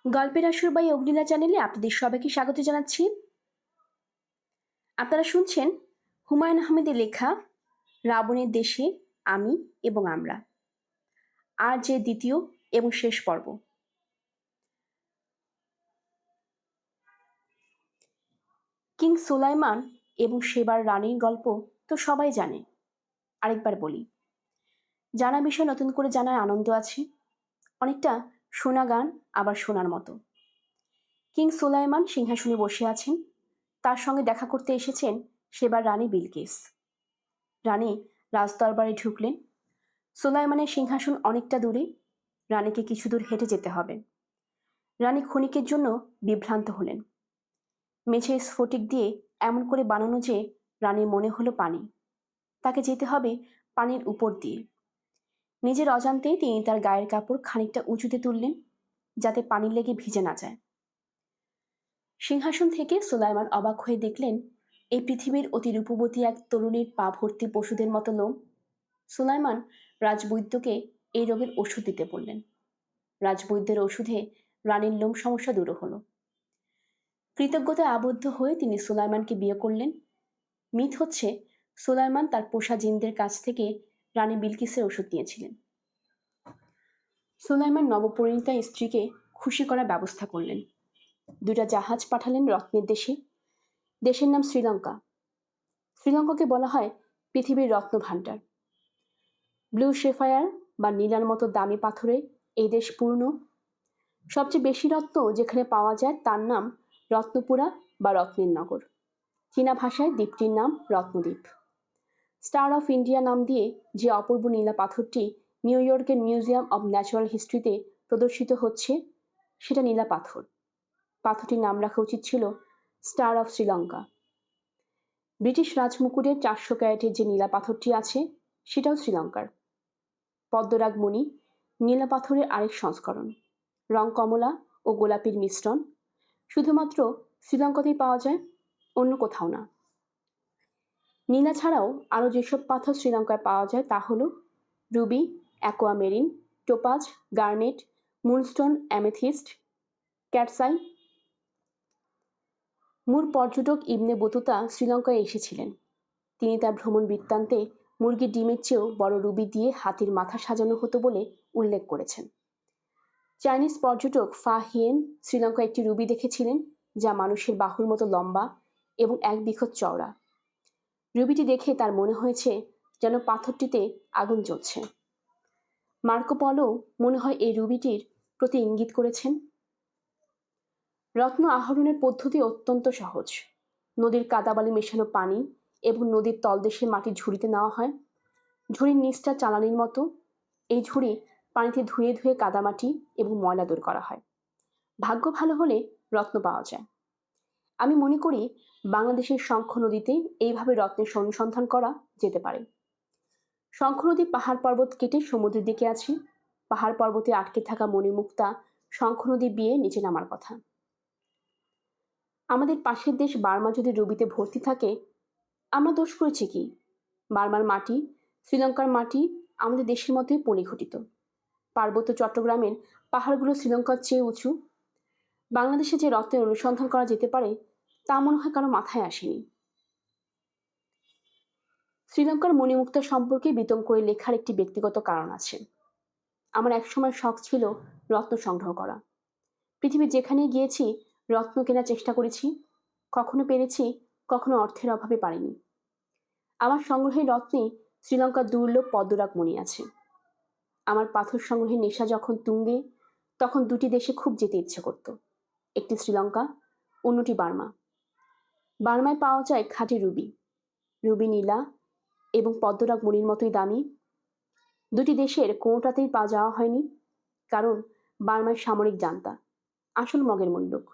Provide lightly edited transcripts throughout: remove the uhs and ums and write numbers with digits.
গল্পের আসর বাই অগ্নিলা চ্যানেলে আপনাদের সবাইকে স্বাগত জানাচ্ছি। আপনারা শুনছেন হুমায়ুন আহমেদের লেখা রাবণের দেশে আমি এবং আমরা, আর যে দ্বিতীয় এবং শেষ পর্ব। কিং সুলাইমান এবং সেবার রানীর গল্প তো সবাই জানে। আরেকবার বলি, জানা বিষয় নতুন করে জানার আনন্দ আছে, অনেকটা শোনা গান আবার শোনার মতো। কিং সুলাইমান সিংহাসনে বসে আছেন, তার সঙ্গে দেখা করতে এসেছেন সেবার রানী বিলকিস। রানী রাজদরবারে ঢুকলেন। সুলাইমানের সিংহাসন অনেকটা দূরে, রানীকে কিছু দূর হেঁটে যেতে হবে। রানী ক্ষণিকের জন্য বিভ্রান্ত হলেন। মেঝে স্ফটিক দিয়ে এমন করে বানানো যে রানীর মনে হলো পানি, তাকে যেতে হবে পানির উপর দিয়ে। নিজের অজান্তেই তিনি তার গায়ের কাপড় খানিকটা উঁচুতে তুললেন, যাতে পানি লেগে ভিজে না যায়। সিংহাসন থেকে সুলাইমান অবাক হয়ে দেখলেন এই পৃথিবীর অতি রূপবতী এক তরুণীর পা ভর্তি পশুদের মতো লোম। সুলাইমান রাজবৈদ্যকে এই রোগের ওষুধ দিতে বললেন। রাজবৈদ্যের ওষুধে রানীর লোম সমস্যা দূর হলো। কৃতজ্ঞতায় আবদ্ধ হয়ে তিনি সুলাইমানকে বিয়ে করলেন। মিথ হচ্ছে সুলাইমান তার পোষা জিনদের কাছ থেকে রানী বিলকিসের ওষুধ নিয়েছিলেন। সুলাইমান নবপরিণীতা স্ত্রীকে খুশি করার ব্যবস্থা করলেন। 2টা জাহাজ পাঠালেন রত্নের দেশে। দেশের নাম শ্রীলঙ্কা। শ্রীলঙ্কাকে বলা হয় পৃথিবীর রত্ন ভাণ্ডার। ব্লু শেফায়ার বা নীলার মতো দামি পাথরে এই দেশ পূর্ণ। সবচেয়ে বেশি রত্ন যেখানে পাওয়া যায় তার নাম রত্নপুরা বা রত্নের নগর। চীনা ভাষায় দ্বীপটির নাম রত্নদ্বীপ। স্টার অফ ইন্ডিয়া নাম দিয়ে যে অপূর্ব নীলা পাথরটি নিউ ইয়র্কের মিউজিয়াম অব ন্যাচারাল হিস্ট্রিতে প্রদর্শিত হচ্ছে, সেটা নীলা পাথর। পাথরটির নাম রাখা উচিত ছিল স্টার অফ শ্রীলঙ্কা। ব্রিটিশ রাজমুকুটের 400 ক্যারেটের যে নীলা পাথরটি আছে, সেটাও শ্রীলঙ্কার। পদ্মরাগ মণি নীলা পাথরের আরেক সংস্করণ, রং কমলা ও গোলাপির মিশ্রণ। শুধুমাত্র শ্রীলঙ্কাতেই পাওয়া যায়, অন্য কোথাও না। নীলা ছাড়াও আরও যেসব পাথর শ্রীলঙ্কায় পাওয়া যায় তা হলো Ruby, aquamarine, topaz, garnet, moonstone, amethyst, cat's eye. মূল পর্যটক ইবনে বতুতা শ্রীলঙ্কায় এসেছিলেন। তিনি তার ভ্রমণ বৃত্তান্তে মুরগির ডিমের চেয়েও বড় রুবি দিয়ে হাতির মাথা সাজানো হতো বলে উল্লেখ করেছেন। চাইনিজ পর্যটক ফা হিয়েন শ্রীলঙ্কায় একটি রুবি দেখেছিলেন, যা মানুষের বাহুর মতো লম্বা এবং 1 বিঘত চওড়া। রুবিটি দেখে তার মনে হয়েছে যেন পাথরটিতে আগুন জ্বলছে। মার্কো পলো মনে হয় এই রুবিটির প্রতি ইঙ্গিত করেছেন। রত্ন আহরণের পদ্ধতি অত্যন্ত সহজ। নদীর কাদাবালি মেশানো পানি এবং নদীর তলদেশে মাটির ঝুড়িতে নেওয়া হয়। ঝুড়ির নিচটা চালানির মতো। এই ঝুড়ি পানিতে ধুয়ে ধুয়ে কাদামাটি এবং ময়লা দূর করা হয়। ভাগ্য ভালো হলে রত্ন পাওয়া যায়। আমি মনে করি বাংলাদেশের শঙ্খ নদীতে এইভাবে রত্নের অনুসন্ধান করা যেতে পারে। শঙ্খ নদী পাহাড় পর্বত কেটে সমুদ্রের দিকে আছে। পাহাড় পর্বতে আটকে থাকা মণিমুক্তা শঙ্খ নদী বিয়ে নিচে নামার কথা। আমাদের পাশের দেশ বার্মা যদি রুবিতে ভর্তি থাকে, আমরা দোষ করেছি কি? বার্মার মাটি, শ্রীলঙ্কার মাটি আমাদের দেশের মতোই পরিঘটিত। পার্বত্য চট্টগ্রামের পাহাড়গুলো শ্রীলঙ্কার চেয়ে উঁচু। বাংলাদেশে যে রত্নের অনুসন্ধান করা যেতে পারে তা মনে হয় কারো মাথায় আসেনি। শ্রীলঙ্কার মণিমুক্তা সম্পর্কে বিতং করে লেখার একটি ব্যক্তিগত কারণ আছে। আমার একসময় শখ ছিল রত্ন সংগ্রহ করা। পৃথিবীর যেখানেই গিয়েছি রত্ন কেনার চেষ্টা করেছি, কখনো পেরেছি, কখনো অর্থের অভাবে পারিনি। আমার সংগ্রহের রত্নে শ্রীলঙ্কার দুর্লভ পদ্মরাগ মণি আছে। আমার পাথর সংগ্রহের নেশা যখন তুঙ্গে, তখন 2টি দেশে খুব যেতে ইচ্ছে করত। একটি শ্রীলঙ্কা, অন্যটি বার্মা। বার্মায় পাওয়া যায় খাঁটি রুবি, রুবি নীলা এবং পদ্মরাগ মণির মতোই দামি। 2টি দেশের কোনোটাতেই পা যাওয়া হয়নি, কারণ বার্মায় সামরিক জান্তা, আসল মগের মুল্লুক,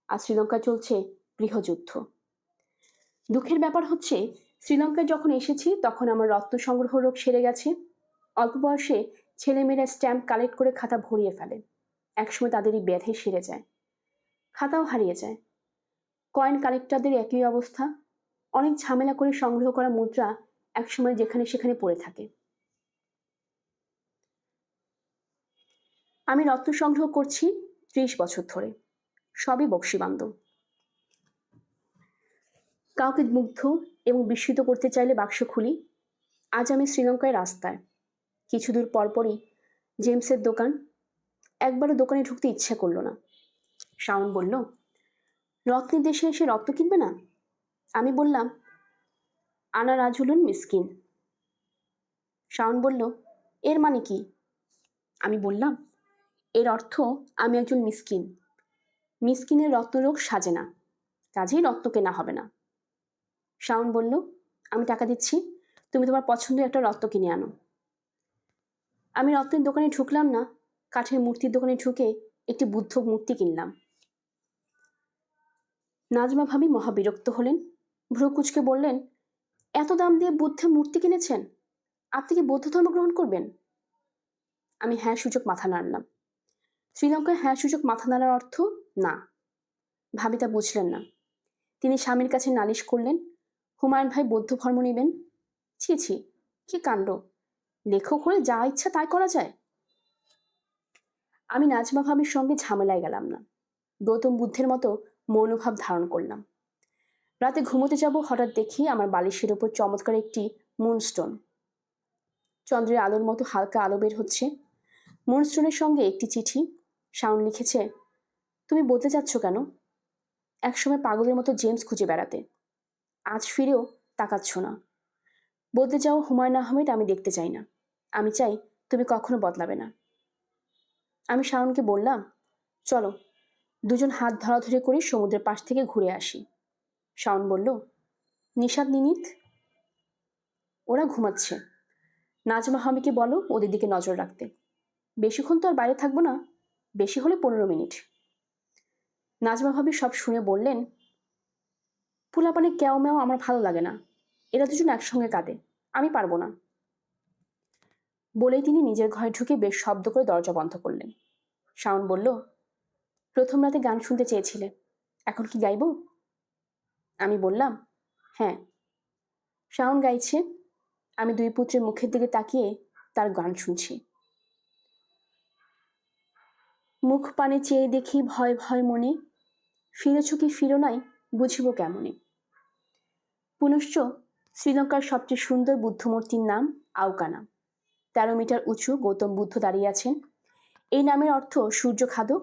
আর শ্রীলঙ্কায় চলছে গৃহযুদ্ধ। দুঃখের ব্যাপার হচ্ছে শ্রীলঙ্কায় যখন এসেছি তখন আমার রত্ন সংগ্রহ রোগ সেরে গেছে। অল্প বয়সে ছেলেমেয়েরা স্ট্যাম্প কালেক্ট করে খাতা ভরিয়ে ফেলে, একসময় তাদেরই ব্যাধে সেরে যায়, খাতাও হারিয়ে যায়। কয়েন কালেক্টরদের একই অবস্থা। অনেক ঝামেলা করে সংগ্রহ করা মুদ্রা একসময় যেখানে সেখানে পড়ে থাকে। আমি রত্ন সংগ্রহ করছি, 30 বছর ধরে, সবই বকশিবান্ধব। কাউকে মুগ্ধ এবং বিস্মিত করতে চাইলে বাক্স খুলি। আজ আমি শ্রীলঙ্কায় রাস্তায়, কিছু দূর পরপরই জেমসের দোকান। একবারও দোকানে ঢুকতে ইচ্ছে করলো না। শাওন বলল, রত্নের দেশে এসে রত্ন কিনবে না? আমি বললাম, আনা রাজুলুন মিসকিন। শাওন বলল, এর মানে কি? আমি বললাম, এর অর্থ আমি একজন মিসকিন। মিসকিনের রত্নরোগ সাজে না, কাজেই রত্ন কেনা হবে না। শাওন বলল, আমি টাকা দিচ্ছি, তুমি তোমার পছন্দের একটা রত্ন কিনে আনো। আমি রত্নের দোকানে ঢুকলাম না, কাঠের মূর্তির দোকানে ঢুকে একটি বুদ্ধ মূর্তি কিনলাম। নাজমা ভাবি মহা বিরক্ত হলেন, ভ্রু কুচকে বললেন, এত দাম দিয়ে বুদ্ধের মূর্তি কিনেছেন, আপনি কি বৌদ্ধ ধর্ম গ্রহণ করবেন? আমি হ্যাঁ সূচক মাথা নাড়লাম। শ্রীলঙ্কায় হ্যাঁ সূচক মাথা নাড়ার অর্থ না। ভাবি তা বুঝলেন না। তিনি স্বামীর কাছে নালিশ করলেন, হুমায়ুন ভাই বৌদ্ধ ধর্ম নেবেন? ছি ছি, কি কাণ্ড! লেখক হলে যা ইচ্ছা তাই করা যায়। আমি নাজমা ভাবির সঙ্গে ঝামেলায় গেলাম না। গৌতম বুদ্ধের মতো মৌনভাব ধারণ করলাম। রাতে ঘুমোতে যাব, হঠাৎ দেখি আমার বালিশের ওপর চমৎকার একটি মুনস্টোন। চন্দ্রের আলোর মতো হালকা আলো বের হচ্ছে। মুনস্টোনের সঙ্গে একটি চিঠি। শাওন লিখেছে, তুমি বদলে যাচ্ছ কেন? একসময় পাগলের মতো জেমস খুঁজে বেড়াতে, আজ ফিরেও তাকাচ্ছ না। বদলে যাওয়া হুমায়ুন আহমেদ আমি দেখতে চাই না। আমি চাই তুমি কখনো বদলাবে না। আমি শাওনকে বললাম, চলো দুজন হাত ধরাধরি করে সমুদ্রের পাশ থেকে ঘুরে আসি। শাওন বলল, নিশাদ নিনিত? ওরা ঘুমাচ্ছে। নাজমা হামিকে বলো ওদের দিকে নজর রাখতে। বেশিক্ষণ তো আর বাইরে থাকবো না, বেশি হলে 15 মিনিট। নাজমা ভাবি সব শুনে বললেন, পোলাপানে ক্যাও ম্যাও আমার ভালো লাগে না, এরা দুজন একসঙ্গে কাঁদে, আমি পারবো না। বলেই তিনি নিজের ঘরে ঢুকে বেশ শব্দ করে দরজা বন্ধ করলেন। শাওন বলল, প্রথম রাতে গান শুনতে চেয়েছিলে, এখন কি গাইব? আমি বললাম, হ্যাঁ। শাওন গাইছে, আমি দুই পুত্রের মুখের দিকে তাকিয়ে তার গান শুনছি। মুখ পানে চেয়ে দেখি ভয় ভয় মনে, ফিরেছ কি ফিরো নাই বুঝিব কেমনে। পুনশ্চ শ্রীলঙ্কার সবচেয়ে সুন্দর বুদ্ধমূর্তির নাম আউকানা। 13 মিটার উঁচু গৌতম বুদ্ধ দাঁড়িয়ে আছেন। এই নামের অর্থ সূর্য খাদক,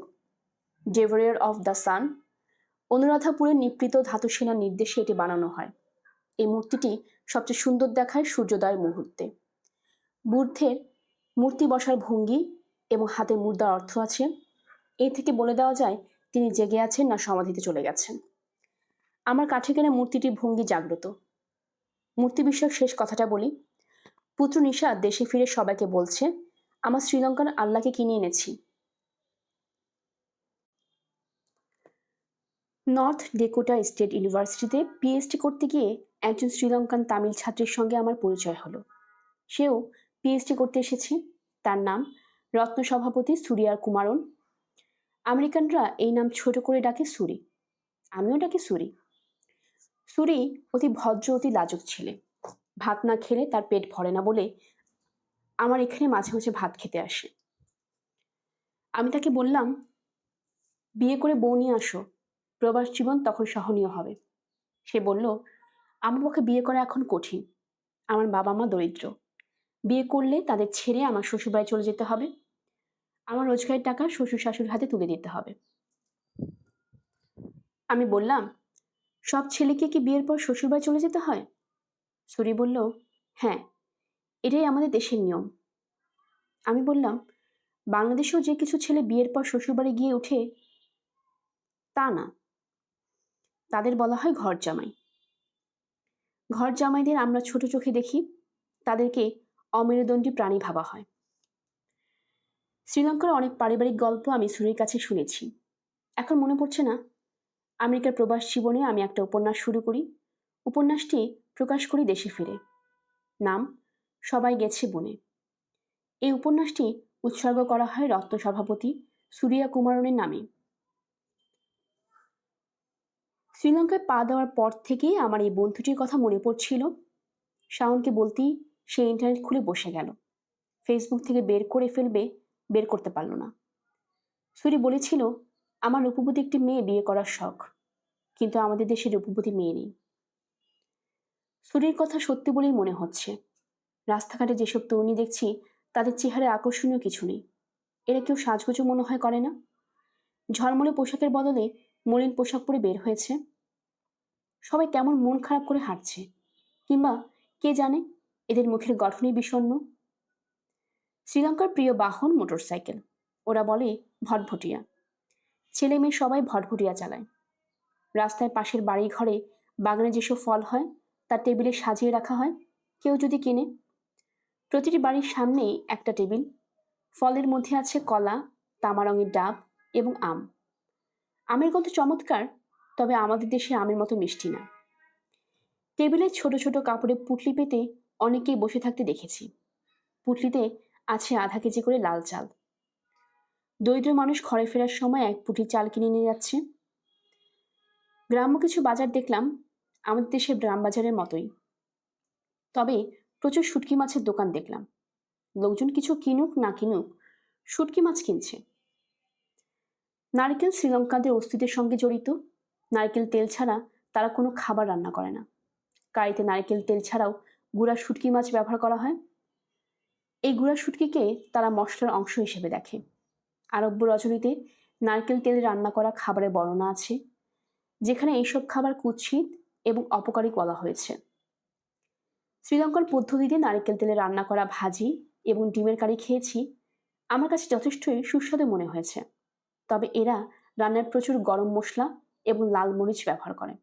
ডেভরিয়ার অফ দ্য সান। অনুরাধাপুরের নিপৃত ধাতু সেনার নির্দেশে এটি বানানো হয়। এই মূর্তিটি সবচেয়ে সুন্দর দেখায় সূর্যোদয়ের মুহূর্তে। বুদ্ধের মূর্তি বসার ভঙ্গি এবং হাতে মুদ্রার অর্থ আছে। এই থেকে বলে দেওয়া যায় তিনি জেগে আছেন না সমাধিতে চলে গেছেন। আমার কাঠে কেনা মূর্তিটির ভঙ্গি জাগ্রত। মূর্তি বিষয়ক শেষ কথাটা বলি। পুত্র নিশাদ দেশে ফিরে সবাইকে বলছে, আমার শ্রীলঙ্কার আল্লাহকে কিনে এনেছি। নর্থ ডেকোটা স্টেট ইউনিভার্সিটিতে পিএইচডি করতে গিয়ে একজন শ্রীলঙ্কান তামিল ছাত্রীর সঙ্গে আমার পরিচয় হলো। সেও পিএইচডি করতে এসেছে। তার নাম রত্ন সভাপতি সুরিয়ার কুমারন। আমেরিকানরা এই নাম ছোট করে ডাকে সুরি, আমিও ডাকি সুরি। সুরি অতি ভদ্র, অতি লাজুক ছেলে। ভাত না খেলে তার পেট ভরে না বলে আমার এখানে মাঝে মাঝে ভাত খেতে আসে। আমি তাকে বললাম, বিয়ে করে বউ নিয়ে আসো, প্রবাস জীবন তখন সহনীয় হবে। সে বলল, আমার পক্ষে বিয়ে করা এখন কঠিন, আমার বাবা মা দরিদ্র, বিয়ে করলে তাদের ছেড়ে আমার শ্বশুরবাড়ি চলে যেতে হবে, আমার রোজগারের টাকা শ্বশুর শাশুড়ির হাতে তুলে দিতে হবে। আমি বললাম, সব ছেলেকে কি বিয়ের পর শ্বশুরবাড়ি চলে যেতে হয়? সুরি বলল, হ্যাঁ, এটাই আমাদের দেশের নিয়ম। আমি বললাম, বাংলাদেশেও যে কিছু ছেলে বিয়ের পর শ্বশুরবাড়ি গিয়ে ওঠে তা না, তাদের বলা হয় ঘর জামাই। ঘর জামাইদের আমরা ছোট চোখে দেখি, তাদেরকে অমেরুদণ্ডী প্রাণী ভাবা হয়। শ্রীলঙ্কার অনেক পারিবারিক গল্প আমি সুরির কাছে শুনেছি। এখন মনে পড়ছে না। আমেরিকার প্রবাস জীবনে আমি একটা উপন্যাস শুরু করি। উপন্যাসটি প্রকাশ করি দেশে ফিরে। নাম সবাই গেছে বনে। এই উপন্যাসটি উৎসর্গ করা হয় রত্ন সভাপতি সুরিয়া কুমারনের নামে। শ্রীলঙ্কায় পা দেওয়ার পর থেকেই আমার এই বন্ধুটির কথা মনে পড়ছিল। শাওনকে বলতেই সে ইন্টারনেট খুলে বসে গেল। ফেসবুক থেকে বের করে ফেলবে, বের করতে পারল না। সুরি বলেছিল, আমার রূপবতী একটি মেয়ে বিয়ে করার শখ, কিন্তু আমাদের দেশে রূপবতী মেয়ে নেই। সুরির কথা সত্যি বলেই মনে হচ্ছে। রাস্তাঘাটে যেসব তরুণী দেখছি তাদের চেহারায় আকর্ষণীয় কিছু নেই। এরা কেউ সাজগোজও মনে হয় করে না। ঝলমলে পোশাকের বদলে মলিন পোশাক পরে বের হয়েছে। সবাই কেমন মন খারাপ করে হাঁটছে, কিংবা কে জানে এদের মুখের গঠনই বিষণ্ণ। শ্রীলঙ্কার প্রিয় বাহন মোটরসাইকেল। ওরা বলে ভটভটিয়া। ছেলে মেয়ে সবাই ভটভটিয়া চালায়। রাস্তায় পাশের বাড়ি ঘরে বাগানে যেসব ফল হয় তা টেবিলে সাজিয়ে রাখা হয়, কেউ যদি কেনে। প্রতিটি বাড়ির সামনেই একটা টেবিল। ফলের মধ্যে আছে কলা, তামা রঙের ডাব এবং আম। আমের গন্ধ চমৎকার, তবে আমাদের দেশে আমের মতো মিষ্টি না। টেবিলে ছোট ছোট কাপড়ে পুঁটলি পেতে অনেকেই বসে থাকতে দেখেছি। পুঁটলিতে আছে আধা কেজি করে লাল চাল। দরিদ্র মানুষ ঘরে ফেরার সময় এক পুঁটি চাল কিনে নিয়ে যাচ্ছে। গ্রাম্য কিছু বাজার দেখলাম, আমাদের দেশের গ্রাম বাজারের মতোই, তবে প্রচুর শুটকি মাছের দোকান দেখলাম। লোকজন কিছু কিনুক না কিনুক, শুটকি মাছ কিনছে। নারকেল শ্রীলঙ্কাদের অস্তিত্বের সঙ্গে জড়িত। নারকেল তেল ছাড়া তারা কোনো খাবার রান্না করে না। কারিতে নারকেল তেল ছাড়াও গুঁড়া শুটকি মাছ ব্যবহার করা হয়। এই গুঁড়া শুটকিকে তারা মশলার অংশ হিসেবে দেখে। আরব্য রজনীতে নারকেল তেলে রান্না করা খাবারের বর্ণনা আছে, যেখানে এইসব খাবার কুৎসিত এবং অপকারী বলা হয়েছে। শ্রীলঙ্কার পদ্ধতিতে নারকেল তেলে রান্না করা ভাজি এবং ডিমের কারি খেয়েছি। আমার কাছে যথেষ্টই সুস্বাদু মনে হয়েছে। তবে এরা রান্নায় প্রচুর গরম মশলা এবং লাল মরিচ ব্যবহার করে।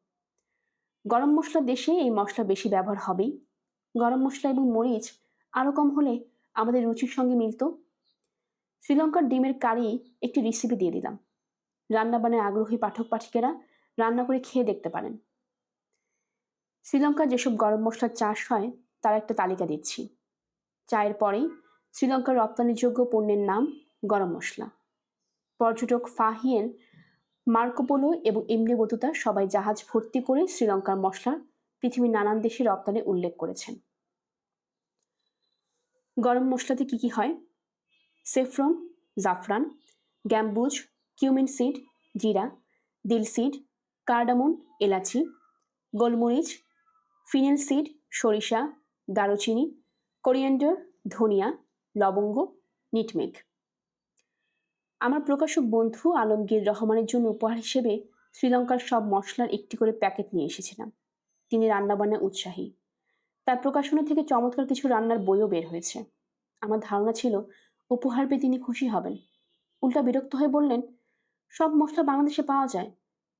গরম মশলা দেশে এই মশলা বেশি ব্যবহার হবেই। গরম মশলা এবং মরিচ আরও কম হলে আমাদের রুচির সঙ্গে মিলত। শ্রীলঙ্কার ডিমের কারি একটি রেসিপি দিয়ে দিলাম। রান্নাবান্নায় আগ্রহী পাঠক পাঠিকেরা রান্না করে খেয়ে দেখতে পারেন। শ্রীলঙ্কার যেসব গরম মশলার চাষ হয় তার একটা তালিকা দিচ্ছি। চায়ের পরেই শ্রীলঙ্কার রপ্তানিযোগ্য পণ্যের নাম গরম মশলা। পর্যটক ফাহিয়েন, মার্কোপোলো এবং ইমনে বতুতা সবাই জাহাজ ভর্তি করে শ্রীলঙ্কার মশলা পৃথিবীর নানান দেশে রপ্তানি উল্লেখ করেছেন। গরম মশলাতে কি কি হয়? সেফরন, জাফরান, গ্যাম্বুজ, কিউমিন সিড, জিরা, দিল সিড, কার্ডামন, এলাচি, গোলমরিচ, ফিনেল সিড, সরিষা, দারুচিনি, কোরিয়ান্ডার, ধনিয়া, লবঙ্গ, নিটমেগ। আমার প্রকাশক বন্ধু আলমগীর রহমানের জন্য উপহার হিসেবে শ্রীলঙ্কার সব মশলার একটি করে প্যাকেট নিয়ে এসেছিলাম। তিনি রান্নাবান্নায় উৎসাহী। তার প্রকাশনা থেকে চমৎকার কিছু রান্নার বইও বের হয়েছে। আমার ধারণা ছিল উপহার পেয়ে তিনি খুশি হবেন। উল্টা বিরক্ত হয়ে বললেন, সব মশলা বাংলাদেশে পাওয়া যায়,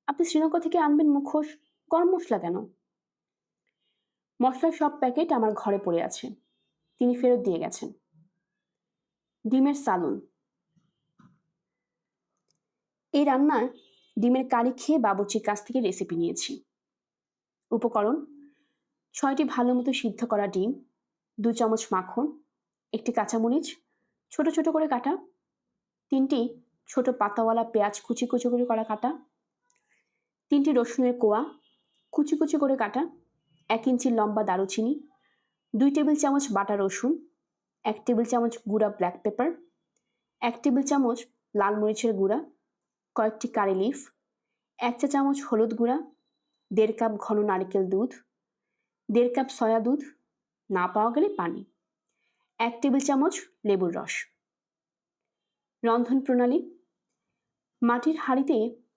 আপনি শ্রীলঙ্কা থেকে আনবেন মুখোশ, গরম মশলা কেন? মশলার সব প্যাকেট আমার ঘরে পড়ে আছে। তিনি ফেরত দিয়ে গেছেন। ডিমের সালুন। এই রান্নার ডিমের কারি খেয়ে বাবুর্চির কাছ থেকে রেসিপি নিয়েছি। উপকরণ: 6টি ভালো মতো সিদ্ধ করা ডিম, 2 চামচ মাখন, একটি কাঁচামরিচ ছোট ছোট করে কাটা, 3টি ছোট পাতাওয়ালা পেঁয়াজ কুচি কুচি করে কাটা, 3টি রসুনের কোয়া কুচি কুচি করে কাটা, 1 ইঞ্চি লম্বা দারুচিনি, 2 টেবিল চামচ বাটা রসুন, 1 টেবিল চামচ গুঁড়া ব্ল্যাক পেপার, 1 টেবিল চামচ লাল মরিচের গুঁড়া, কয়েকটি কারি লিফ, 1 চা চামচ হলুদ গুঁড়া, 1.5 কাপ ঘন নারকেল দুধ, 1.5 কাপ সয়া দুধ, না পাওয়া গেলে পানি, 1 টেবিল চামচ লেবুর রস। রন্ধন প্রণালী: মাটির হাঁড়িতে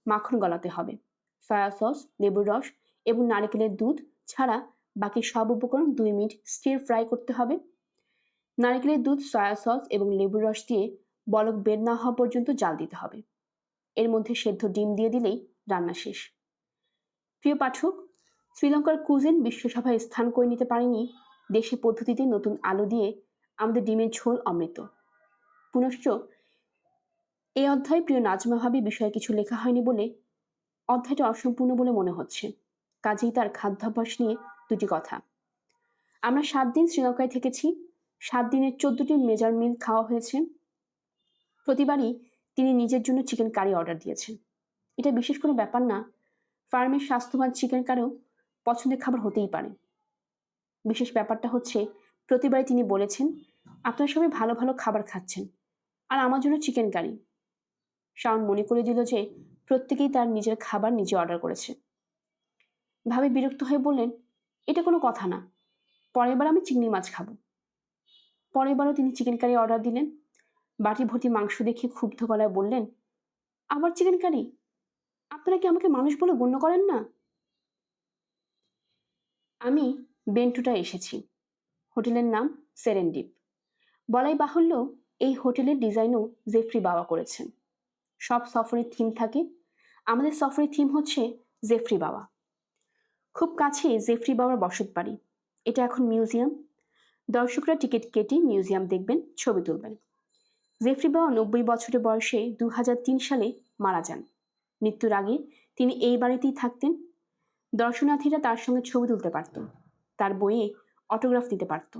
মাখন গলাতে হবে। সয়া সস, লেবুর রস এবং নারকেলের দুধ ছাড়া বাকি সব উপকরণ 2 মিনিট স্টির ফ্রাই করতে হবে। নারকেলের দুধ, সয়া সস এবং লেবুর রস দিয়ে বলক বের না হওয়া পর্যন্ত জাল দিতে হবে। এর মধ্যে সেদ্ধ ডিম দিয়ে দিলেই রান্না শেষ। প্রিয় পাঠক, শ্রীলঙ্কার কুজিন বিশ্বসভায় স্থান করে নিতে পারেনি দেশি পদ্ধতিতে নতুন আলু দিয়ে আমাদের ডিমের ঝোল অমৃত। পুনশ্চ এই অধ্যায়ে প্রিয় নাজমা ভাবি বিষয়ে কিছু লেখা হয়নি বলে অধ্যায়টা অসম্পূর্ণ বলে মনে হচ্ছে। কাজেই তার খাদ্যাভ্যাস নিয়ে 2টি কথা। আমরা 7 দিন শ্রীলঙ্কায় থেকেছি। 7 দিনের 14টি মেজার মিল খাওয়া হয়েছে। প্রতিবারই তিনি নিজের জন্য চিকেন কারি অর্ডার দিয়েছেন। এটা বিশেষ কোনো ব্যাপার না। ফার্মের স্বাস্থ্যবান চিকেন কারিও পছন্দের খাবার হতেই পারে। বিশেষ ব্যাপারটা হচ্ছে প্রতিবারই তিনি বলেছেন, আপনারা সবাই ভালো ভালো খাবার খাচ্ছেন, আর আমার জন্য চিকেন কারি। শাওন মনে করে দিল যে প্রত্যেকেই তার নিজের খাবার নিজে অর্ডার করেছে। ভাবি বিরক্ত হয়ে বললেন, এটা কোনো কথা না, পরের বার আমি চিংড়ি মাছ খাবো। পরের বারও তিনি চিকেন কারি অর্ডার দিলেন। বাটি ভর্তি মাংস দেখে ক্ষুব্ধ গলায় বললেন, আবার চিকেন কারি? আপনারা কি আমাকে মানুষ বলে গণ্য করেন না? আমি বেন্টুটা এসেছি। হোটেলের নাম সেরেনডিপ। বলাই বাহুল্য, এই হোটেলের ডিজাইনও জেফরি বাবা করেছেন। সব সফরের থিম থাকে, আমাদের সফরের থিম হচ্ছে জেফরি বাবা। খুব কাছে জেফরি বাবার বসত বাড়ি। এটা এখন মিউজিয়াম। দর্শকরা টিকিট কেটে মিউজিয়াম দেখবেন, ছবি তুলবেন। জেফরি বাবা 90 বছরের বয়সে 2003 সালে মারা যান। মৃত্যুর আগে তিনি এই বাড়িতেই থাকতেন। দর্শনার্থীরা তার সঙ্গে ছবি তুলতে পারত, তার বইয়ে অটোগ্রাফ দিতে পারত।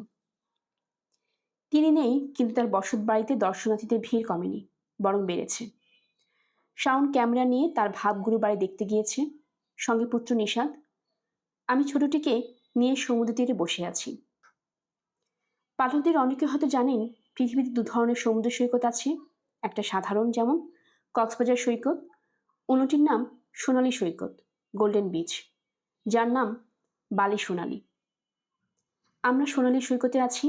তিনি নেই, কিন্তু তার বসত বাড়িতে দর্শনার্থীদের ভিড় কমেনি, বরং বেড়েছে। শাওন ক্যামেরা নিয়ে তার ভাবগুরু বাড়ি দেখতে গিয়েছে, সঙ্গে পুত্র নিশাদ। আমি ছোটটিকে নিয়ে সমুদ্র তীরে বসে আছি। পাঠকদের অনেকে হয়তো জানেন, পৃথিবীতে 2 ধরনের সমুদ্র সৈকত আছে। একটা সাধারণ, যেমন কক্সবাজার সৈকত। অন্যটির নাম সোনালী সৈকত, গোল্ডেন বিচ, যার নাম বালি সোনালী। আমরা সোনালী সৈকতে আছি।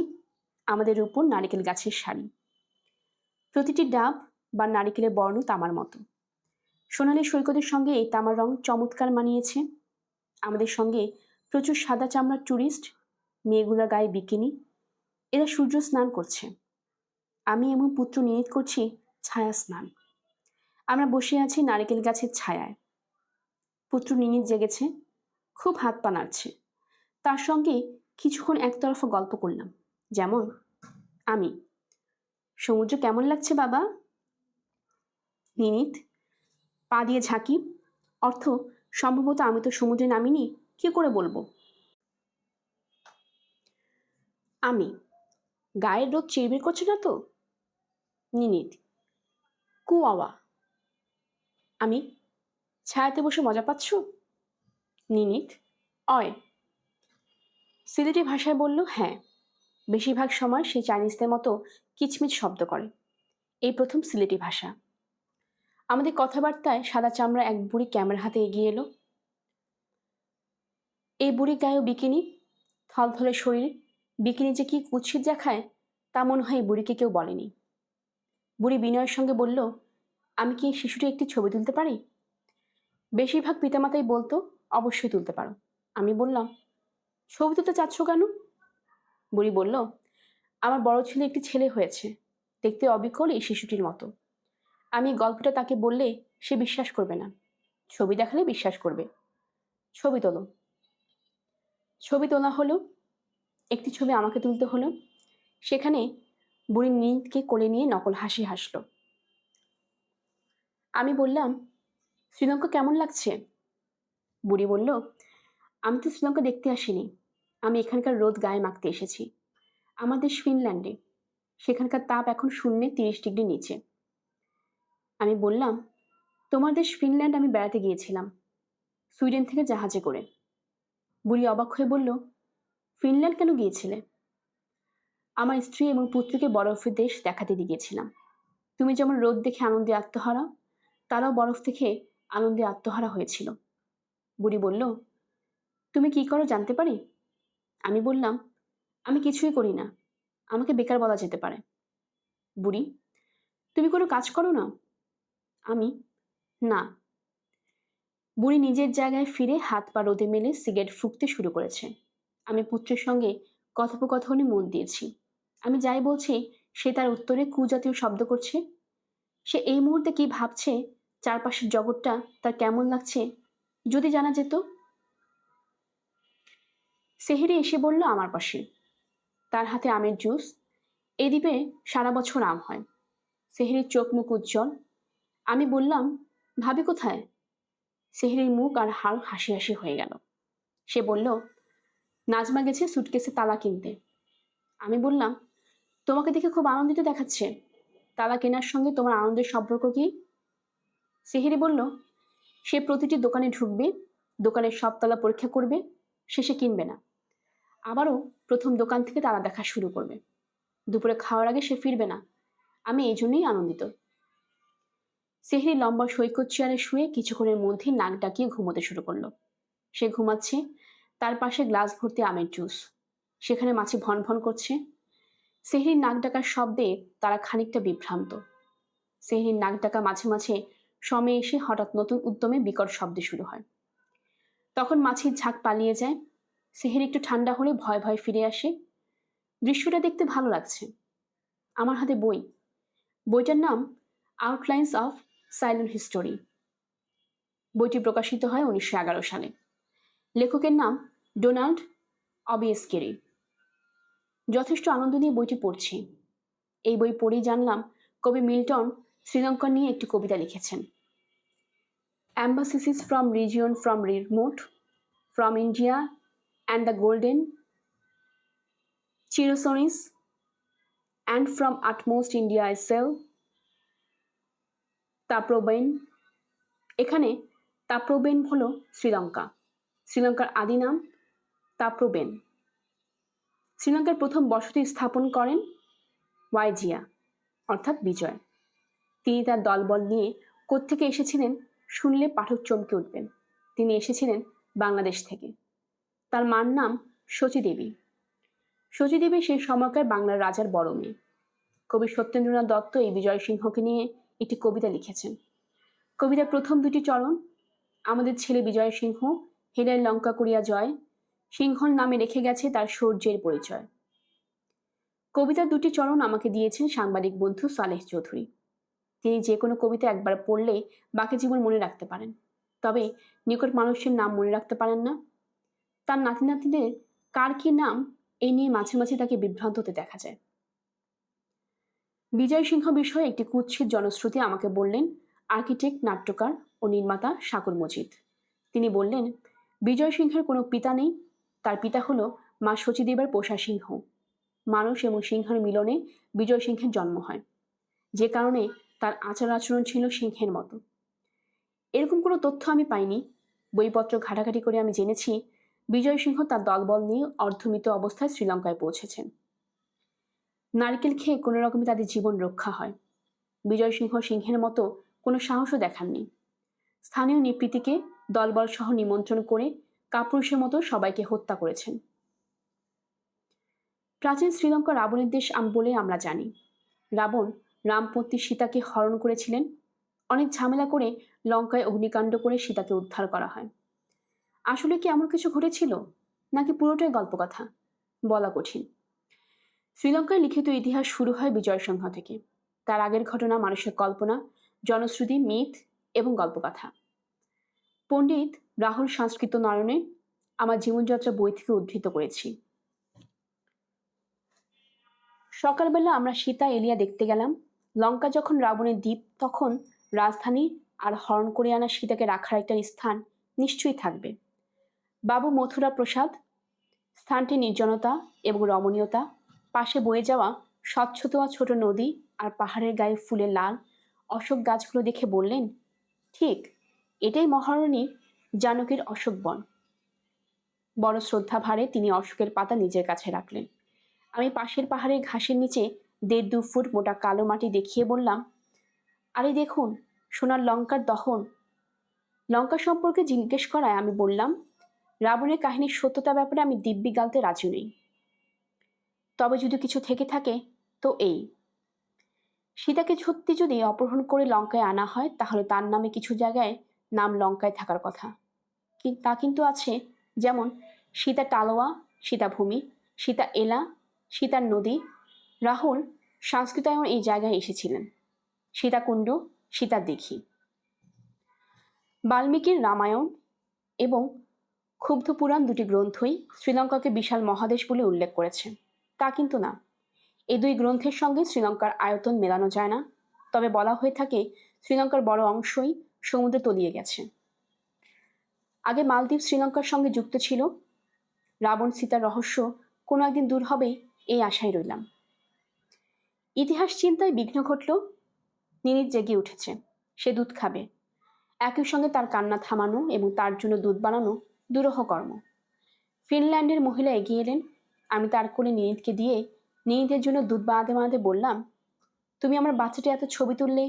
আমাদের উপর নারিকেল গাছের সারি, প্রতিটি ডাব বা নারিকেলের বর্ণ তামার মতো। সোনালী সৈকতের সঙ্গে এই তামার রং চমৎকার মানিয়েছে। আমাদের সঙ্গে প্রচুর সাদা চামড়ার ট্যুরিস্ট, মেয়েগুলোর গায়ে বিকিনি। এরা সূর্য স্নান করছে। আমি এবং পুত্র নিয়ত করছি ছায়া স্নান। আমরা বসে আছি নারিকেল গাছের ছায়ায়। পুত্র নিয়ত জেগেছে, খুব হাত পা নাড়ছে। তার সঙ্গে কিছুক্ষণ একতরফা গল্প করলাম, যেমন আমি, সমুদ্র কেমন লাগছে বাবা? নিনিত, পা দিয়ে ঝাঁকি, অর্থ সম্ভবত আমি তো সমুদ্রে নামিনি, কি করে বলবো? আমি, গায়ের রোদ চিরবির করছে না তো? নিনিত, কুয়াওয়া। আমি, ছায়াতে বসে মজা পাচ্ছ? নিনিত, অয়। সিলেটি ভাষায় বলল, হ্যাঁ। বেশিরভাগ সময় সে চাইনিজদের মতো কিচমিচ শব্দ করে। এই প্রথম সিলেটি ভাষা। আমাদের কথাবার্তায় সাদা চামড়া এক বুড়ি ক্যামেরা হাতে এগিয়ে এলো। এই বুড়ি গায়েও বিকিনি, থলথলে শরীর। বিকিনি যে কি কুৎসিত দেখায় তা মনে হয় বুড়িকে কেউ বলেনি। বুড়ি বিনয়ের সঙ্গে বলল, আমি কি শিশুটি একটি ছবি তুলতে পারি? বেশিরভাগ পিতামাতাই বলতো, অবশ্যই তুলতে পারো। আমি বললাম, ছবি তুলতে চাচ্ছ কেন? বুড়ি বলল, আমার বড় ছেলে একটি ছেলে হয়েছে, দেখতে অবিকল এই শিশুটির মতো। আমি গল্পটা তাকে বললে সে বিশ্বাস করবে না, ছবি দেখালে বিশ্বাস করবে। ছবি তোলো। ছবি তোলা হলো। একটি ছবি আমাকে তুলতে হলো। সেখানে বুড়ি নীলকে কোলে নিয়ে নকল হাসি হাসল। আমি বললাম, শ্রীলঙ্কা কেমন লাগছে? বুড়ি বলল, আমি তো শ্রীলঙ্কা দেখতে আসিনি, আমি এখানকার রোদ গায়ে মাখতে এসেছি। আমাদের ফিনল্যান্ডে, সেখানকার তাপ এখন 0-30 ডিগ্রি নিচে। আমি বললাম, তোমার দেশ ফিনল্যান্ড আমি বেড়াতে গিয়েছিলাম, সুইডেন থেকে জাহাজে করে। বুড়ি অবাক হয়ে বলল, ফিনল্যান্ড কেন গিয়েছিলে? আমার স্ত্রী এবং পুত্রকে বরফের দেশ দেখাতে দিয়ে গিয়েছিলাম। তুমি যেমন রোদ দেখে আনন্দে আত্মহারা, তারাও বরফ দেখে আনন্দে আত্মহারা হয়েছিল। বুড়ি বলল, তুমি কি করো জানতে পারি? আমি বললাম, আমি কিছুই করি না, আমাকে বেকার বলা যেতে পারে। বুড়ি, তুমি কোনো কাজ করো না? আমি, না। বুড়ি নিজের জায়গায় ফিরে হাত পা রোদে মেলে সিগারেট ফুঁকতে শুরু করেছে। আমি পুত্রের সঙ্গে কথোপকথনে মন দিয়েছি। আমি যাই বলছি সে তার উত্তরে কুজাতীয় শব্দ করছে। সে এই মুহূর্তে কি ভাবছে, চারপাশের জগৎটা তার কেমন লাগছে যদি জানা যেত। সেহেরি এসে বলল আমার পাশে, তার হাতে আমের জুস। এই দ্বীপে সারা বছর আম হয়। সেহেরির চোখ মুখ উজ্জ্বল। আমি বললাম, ভাবি কোথায়? সেহেরির মুখ আর হাড় হাসি হাসি হয়ে গেল। সে বলল, নাজমা গেছে সুটকেসে তালা কিনতে। আমি বললাম, তোমাকে দেখে খুব আনন্দিত দেখাচ্ছে, তালা কেনার সঙ্গে তোমার আনন্দের সম্পর্ক কি? সেহেরি বলল, সে প্রতিটি দোকানে ঢুকবে, দোকানের সব তালা পরীক্ষা করবে, শেষে কিনবে না। আবারও প্রথম দোকান থেকে তালা দেখা শুরু করবে। দুপুরে খাওয়ার আগে সে ফিরবে না। আমি এই জন্যই আনন্দিত। সেহরি লম্বা সৈকত চেয়ারে শুয়ে কিছুক্ষণের মধ্যে নাক ডাকিয়ে ঘুমোতে শুরু করলো। সে ঘুমাচ্ছে, তার পাশে গ্লাস ভর্তি আমের জুস, সেখানে মাছি ভন ভন করছে। সেহরির নাক ডাকার শব্দে তারা খানিকটা বিভ্রান্ত। সেহরির নাক ডাকা মাঝে মাঝে সময়ে এসে হঠাৎ নতুন উদ্যমে বিকট শব্দ শুরু হয়। তখন মাছির ঝাঁক পালিয়ে যায়। সেহরি একটু ঠান্ডা হলে ভয় ভয় ফিরে আসে। দৃশ্যটা দেখতে ভালো লাগছে। আমার হাতে বই, বইটার নাম আউটলাইন্স অফ সাইলেন্ট হিস্টোরি। বইটি প্রকাশিত হয় 1911 সালে। লেখকের নাম ডোনাল্ড অবিয়েস্কেরি। যথেষ্ট আনন্দ নিয়ে বইটি পড়ছি। এই বই পড়েই জানলাম কবি মিল্টন শ্রীলঙ্কা নিয়ে একটি কবিতা লিখেছেন। Embassies from region from remote, from India and the golden Cherokees, and from utmost India I sail, তাপ্রোবেন। এখানে তাপ্রোবেন হলো শ্রীলঙ্কা। শ্রীলঙ্কার আদি নাম তাপ্রোবেন। শ্রীলঙ্কার প্রথম বসতি স্থাপন করেন ওয়াইজিয়া অর্থাৎ বিজয়। তিনি তার দলবল নিয়ে কোত্থেকে এসেছিলেন শুনলে পাঠক চমকে উঠবেন। তিনি এসেছিলেন বাংলাদেশ থেকে। তার মার নাম শচীদেবী। শচীদেবী সেই সময়কার বাংলার রাজার বড় মেয়ে। কবি সত্যেন্দ্রনাথ দত্ত এই বিজয় সিংহকে নিয়ে একটি কবিতা লিখেছেন। কবিতার প্রথম দুটি চরণ, আমাদের ছেলে বিজয় সিংহ হেরায় লঙ্কা করিয়া জয়, সিংহর নামে রেখে গেছে তার শৌর্যের পরিচয়। কবিতার দুটি চরণ আমাকে দিয়েছেন সাংবাদিক বন্ধু সালেহ চৌধুরী। তিনি যে কোনো কবিতা একবার পড়লে বাকি জীবন মনে রাখতে পারেন, তবে নিকট মানুষের নাম মনে রাখতে পারেন না। তার নাতি নাতিদের কার কি নাম এই নিয়ে মাঝে মাঝে তাকে বিভ্রান্ত হতে দেখা যায়। বিজয় সিংহ বিষয়ে একটি কুৎসিত জনশ্রুতি আমাকে বললেন আর্কিটেক্ট, নাট্যকার ও নির্মাতা শাকুর মজিদ। তিনি বললেন, বিজয় সিংহের কোনো পিতা নেই, তার পিতা হলো মা শচীদেবের পোষা সিংহ। মানুষ এবং সিংহের মিলনে বিজয় সিংহের জন্ম হয়, যে কারণে তার আচার আচরণ ছিল সিংহের মতো। এরকম কোনো তথ্য আমি পাইনি। বইপত্র ঘাটাঘাটি করে আমি জেনেছি বিজয় সিংহ তার দলবল নিয়ে অর্ধমৃত অবস্থায় শ্রীলঙ্কায় পৌঁছেছেন। নারকেল খেয়ে কোনো রকমে তাদের জীবন রক্ষা হয়। বিজয় সিংহ সিংহের মতো কোনো সাহসও দেখাননি। স্থানীয় নিপীতিকে দলবল সহ নিমন্ত্রণ করে কাপুরুষের মতো সবাইকে হত্যা করেছেন। প্রাচীন শ্রীলঙ্কা রাবণের দেশ বলে আমরা জানি। রাবণ রামপত্নী সীতাকে হরণ করেছিলেন। অনেক ঝামেলা করে লঙ্কায় অগ্নিকাণ্ড করে সীতাকে উদ্ধার করা হয়। আসলে কি এমন কিছু ঘটেছিল, নাকি পুরোটাই গল্প কথা, বলা কঠিন। শ্রীলঙ্কায় লিখিত ইতিহাস শুরু হয় বিজয় সিংহ থেকে। তার আগের ঘটনা মানুষের কল্পনা, জনশ্রুতি, মিথ এবং গল্পকথা। পণ্ডিত রাহুল সংস্কৃত নয়নে আমার জীবনযাত্রা বই থেকে উদ্ধৃত করেছি। সকালবেলা আমরা সীতা এলিয়া দেখতে গেলাম। লঙ্কা যখন রাবণের দ্বীপ, তখন রাজধানী আর হরণ করে আনা সীতাকে রাখার একটা স্থান নিশ্চয়ই থাকবে। বাবু মথুরা প্রসাদ, স্থানটি নির্জনতা এবং রমণীয়তা, পাশে বয়ে যাওয়া স্বচ্ছতোয়া ছোট নদী আর পাহাড়ের গায়ে ফুলে লাল অশোক গাছগুলো দেখে বললেন, ঠিক এটাই মহারানী জানকীর অশোক বন। বড় শ্রদ্ধা ভারে তিনি অশোকের পাতা নিজের কাছে রাখলেন। আমি পাশের পাহাড়ের ঘাসের নিচে 1.5-2 ফুট মোটা কালো মাটি দেখিয়ে বললাম, আরে দেখুন, সোনার লঙ্কার দহন। লঙ্কা সম্পর্কে জিজ্ঞেস করায় আমি বললাম, রাবণের কাহিনীর সত্যতা ব্যাপারে আমি দিব্যি গালতে রাজি নেই। তবে যদি কিছু থেকে থাকে তো এই, সীতাকে সত্যি যদি অপহরণ করে লঙ্কায় আনা হয়, তাহলে তার নামে কিছু জায়গায় নাম লঙ্কায় থাকার কথা। তা কিন্তু আছে, যেমন সীতা টালোয়া, সীতাভূমি, সীতা এলা, সীতার নদী। রাহুল সংস্কৃতায়ন এই জায়গায় এসেছিলেন। সীতাকুণ্ড, সীতার দিঘি। বাল্মীকির রামায়ণ এবং ক্ষুব্ধ পুরাণ দুটি গ্রন্থই শ্রীলঙ্কাকে বিশাল মহাদেশ বলে উল্লেখ করেছে। তা কিন্তু না, এই দুই গ্রন্থের সঙ্গে শ্রীলঙ্কার আয়তন মেলানো যায় না। তবে বলা হয়ে থাকে শ্রীলঙ্কার বড় অংশই সমুদ্রে তলিয়ে গেছে। আগে মালদ্বীপ শ্রীলঙ্কার সঙ্গে যুক্ত ছিল। রাবণ সীতার রহস্য কোনো একদিন দূর হবে, এই আশায় রইলাম। ইতিহাস চিন্তায় বিঘ্ন ঘটল। নিনিত জেগে উঠেছে, সে দুধ খাবে। একই সঙ্গে তার কান্না থামানো এবং তার জন্য দুধ বানানো দুরূহ কর্ম। ফিনল্যান্ডের মহিলা এগিয়ে এলেন। আমি তার কোলে নিনিতকে দিয়ে নিনিতের জন্য দুধ বানাতে বানাতে বললাম, তুমি আমার বাচ্চাটি এত ছবি তুললে,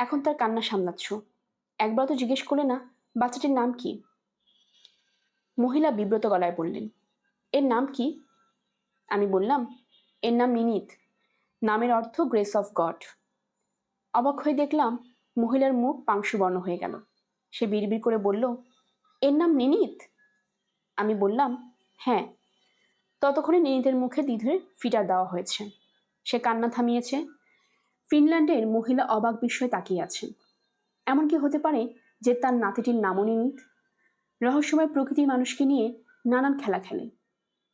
এখন তার কান্না সামলাচ্ছ, একবার তো জিজ্ঞেস করলে না বাচ্চাটির নাম কি? মহিলা বিব্রত গলায় বললেন, এর নাম কি? আমি বললাম, এর নাম নিনিত। নামের অর্থ গ্রেস অফ গড। অবাক হয়ে দেখলাম মহিলার মুখ পাংশুবর্ণ হয়ে গেল। সে বিড়বিড় করে বলল, এর নাম নিনিত? আমি বললাম, হ্যাঁ। ততক্ষণে নিনিতের মুখে দ্বিধের ফিটার দেওয়া হয়েছে। সে কান্না থামিয়েছে। ফিনল্যান্ডের মহিলা অবাক বিস্ময়ে তাকিয়ে আছেন। এমন কি হতে পারে যে তার নাতিটির নামও নিনিত? রহস্যময় প্রকৃতির মানুষকে নিয়ে নানান খেলা খেলে।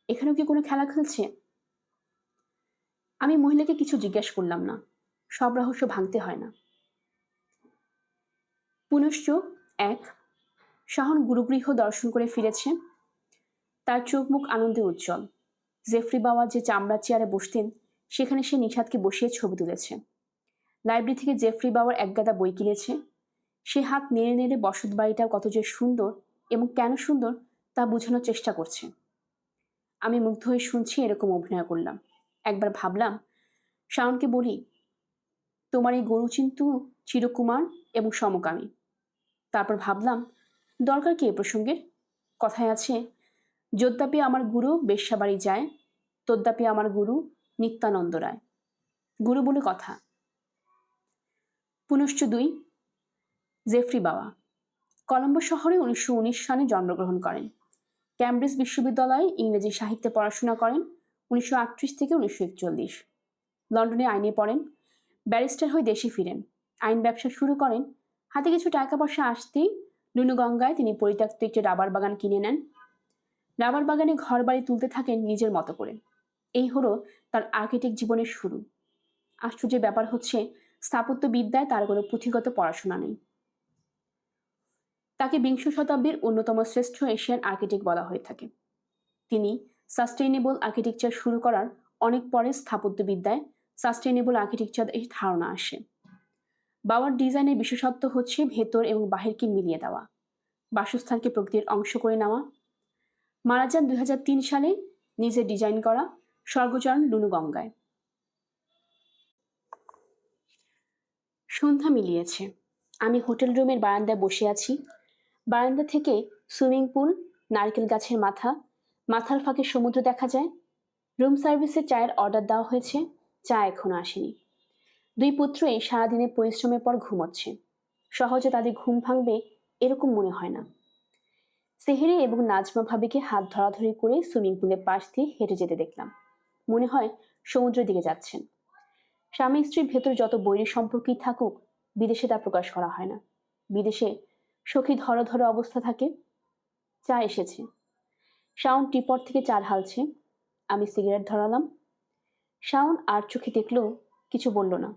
এখানেও কি কোনো খেলা খেলছে? আমি মহিলাকে কিছু জিজ্ঞাসা করলাম না। সব রহস্য ভাঙতে হয় না। পুনশ্চ 1, শাহন গুরুগৃহ দর্শন করে ফিরেছে। তার চোখ মুখ আনন্দে উজ্জ্বল। জেফরি বাবা যে চামড়ার চেয়ারে বসতেন সেখানে সে নিশাদকে বসিয়ে ছবি তুলেছে। লাইব্রেরি থেকে জেফরি বাবার একগাদা বই কিনেছে। সে হাত নেড়ে নেড়ে বসত বাড়িটা কত যে সুন্দর এবং কেন সুন্দর তা বোঝানোর চেষ্টা করছে। আমি মুগ্ধ হয়ে শুনছি, এরকম অভিনয় করলাম। একবার ভাবলাম শাওনকে বলি, তোমার এই গরু কিন্তু চিরকুমার এবং সমকামী। তারপর ভাবলাম, দরকার কি এ প্রসঙ্গের? কথায় আছে, যদ্যাপি আমার গুরু বেশ্যাবাড়ি যায়, তদ্যাপি আমার গুরু নিত্যানন্দ রায়। গুরু বলে কথা। পুনশ্চ 2, জেফরি বাবা কলম্বো শহরে 1919 সালে জন্মগ্রহণ করেন। ক্যামব্রিজ বিশ্ববিদ্যালয়ে ইংরেজি সাহিত্যে পড়াশোনা করেন 1938 থেকে 1941। লন্ডনে আইনে পড়েন। ব্যারিস্টার হয়ে দেশে ফিরেন। আইন ব্যবসা শুরু করেন। হাতে কিছু টাকা পয়সা আসতেই লুনুগঙ্গায় তিনি পরিত্যক্ত একটি রাবার বাগান কিনে নেন। রাবার বাগানে ঘর বাড়ি তুলতে থাকেন নিজের মতো করে। এই হলো তার আর্কিটেক্ট জীবনের শুরু। আশ্চর্যের ব্যাপার হচ্ছে, স্থাপত্যবিদ্যায় তার কোনো পুঁথিগত পড়াশোনা নেই। তাকে বিংশ শতাব্দীর অন্যতম শ্রেষ্ঠ এশিয়ান আর্কিটেক্ট বলা হয়ে থাকে। তিনি সাস্টেইনেবল আর্কিটেকচার শুরু করার অনেক পরে স্থাপত্যবিদ্যায় সাস্টেইনেবল আর্কিটেকচার এর ধারণা আসে। বাবার ডিজাইনের বিশেষত্ব হচ্ছে ভেতর এবং বাহিরকে মিলিয়ে দেওয়া, বাসস্থানকে প্রকৃতির অংশ করে নেওয়া। মারা যান 2003 সালে নিজে ডিজাইন করা স্বর্গচরণ লুনুগঙ্গায়। সন্ধ্যা মিলিয়েছে। আমি হোটেল রুমের বারান্দায় বসে আছি। বারান্দা থেকে সুইমিং পুল, নারকেল গাছের মাথা, মাথার ফাঁকে সমুদ্র দেখা যায়। রুম সার্ভিসে চায়ের অর্ডার দেওয়া হয়েছে। চা এখনো আসেনি। 2 পুত্রই সারাদিনের পরিশ্রমের পর ঘুমোচ্ছে। সহজে তাদের ঘুম ভাঙবে এরকম মনে হয় না। সেহেরি এবং নাজমা ভাবিকে হাত ধরাধরি করে সুইমিং পুলের পাশ দিয়ে হেঁটে যেতে দেখলাম। মনে হয় সমুদ্রের দিকে যাচ্ছেন। স্বামী স্ত্রীর ভেতর যত বৈরী সম্পর্কই থাকুক, বিদেশে তা প্রকাশ করা হয় না। বিদেশে সখী ধরো ধরো অবস্থা থাকে। চা এসেছে। শাওন টিপট থেকে চা ঢালছে। আমি সিগারেট ধরালাম। শাওন আর চোখে দেখলো, কিছু বলল না।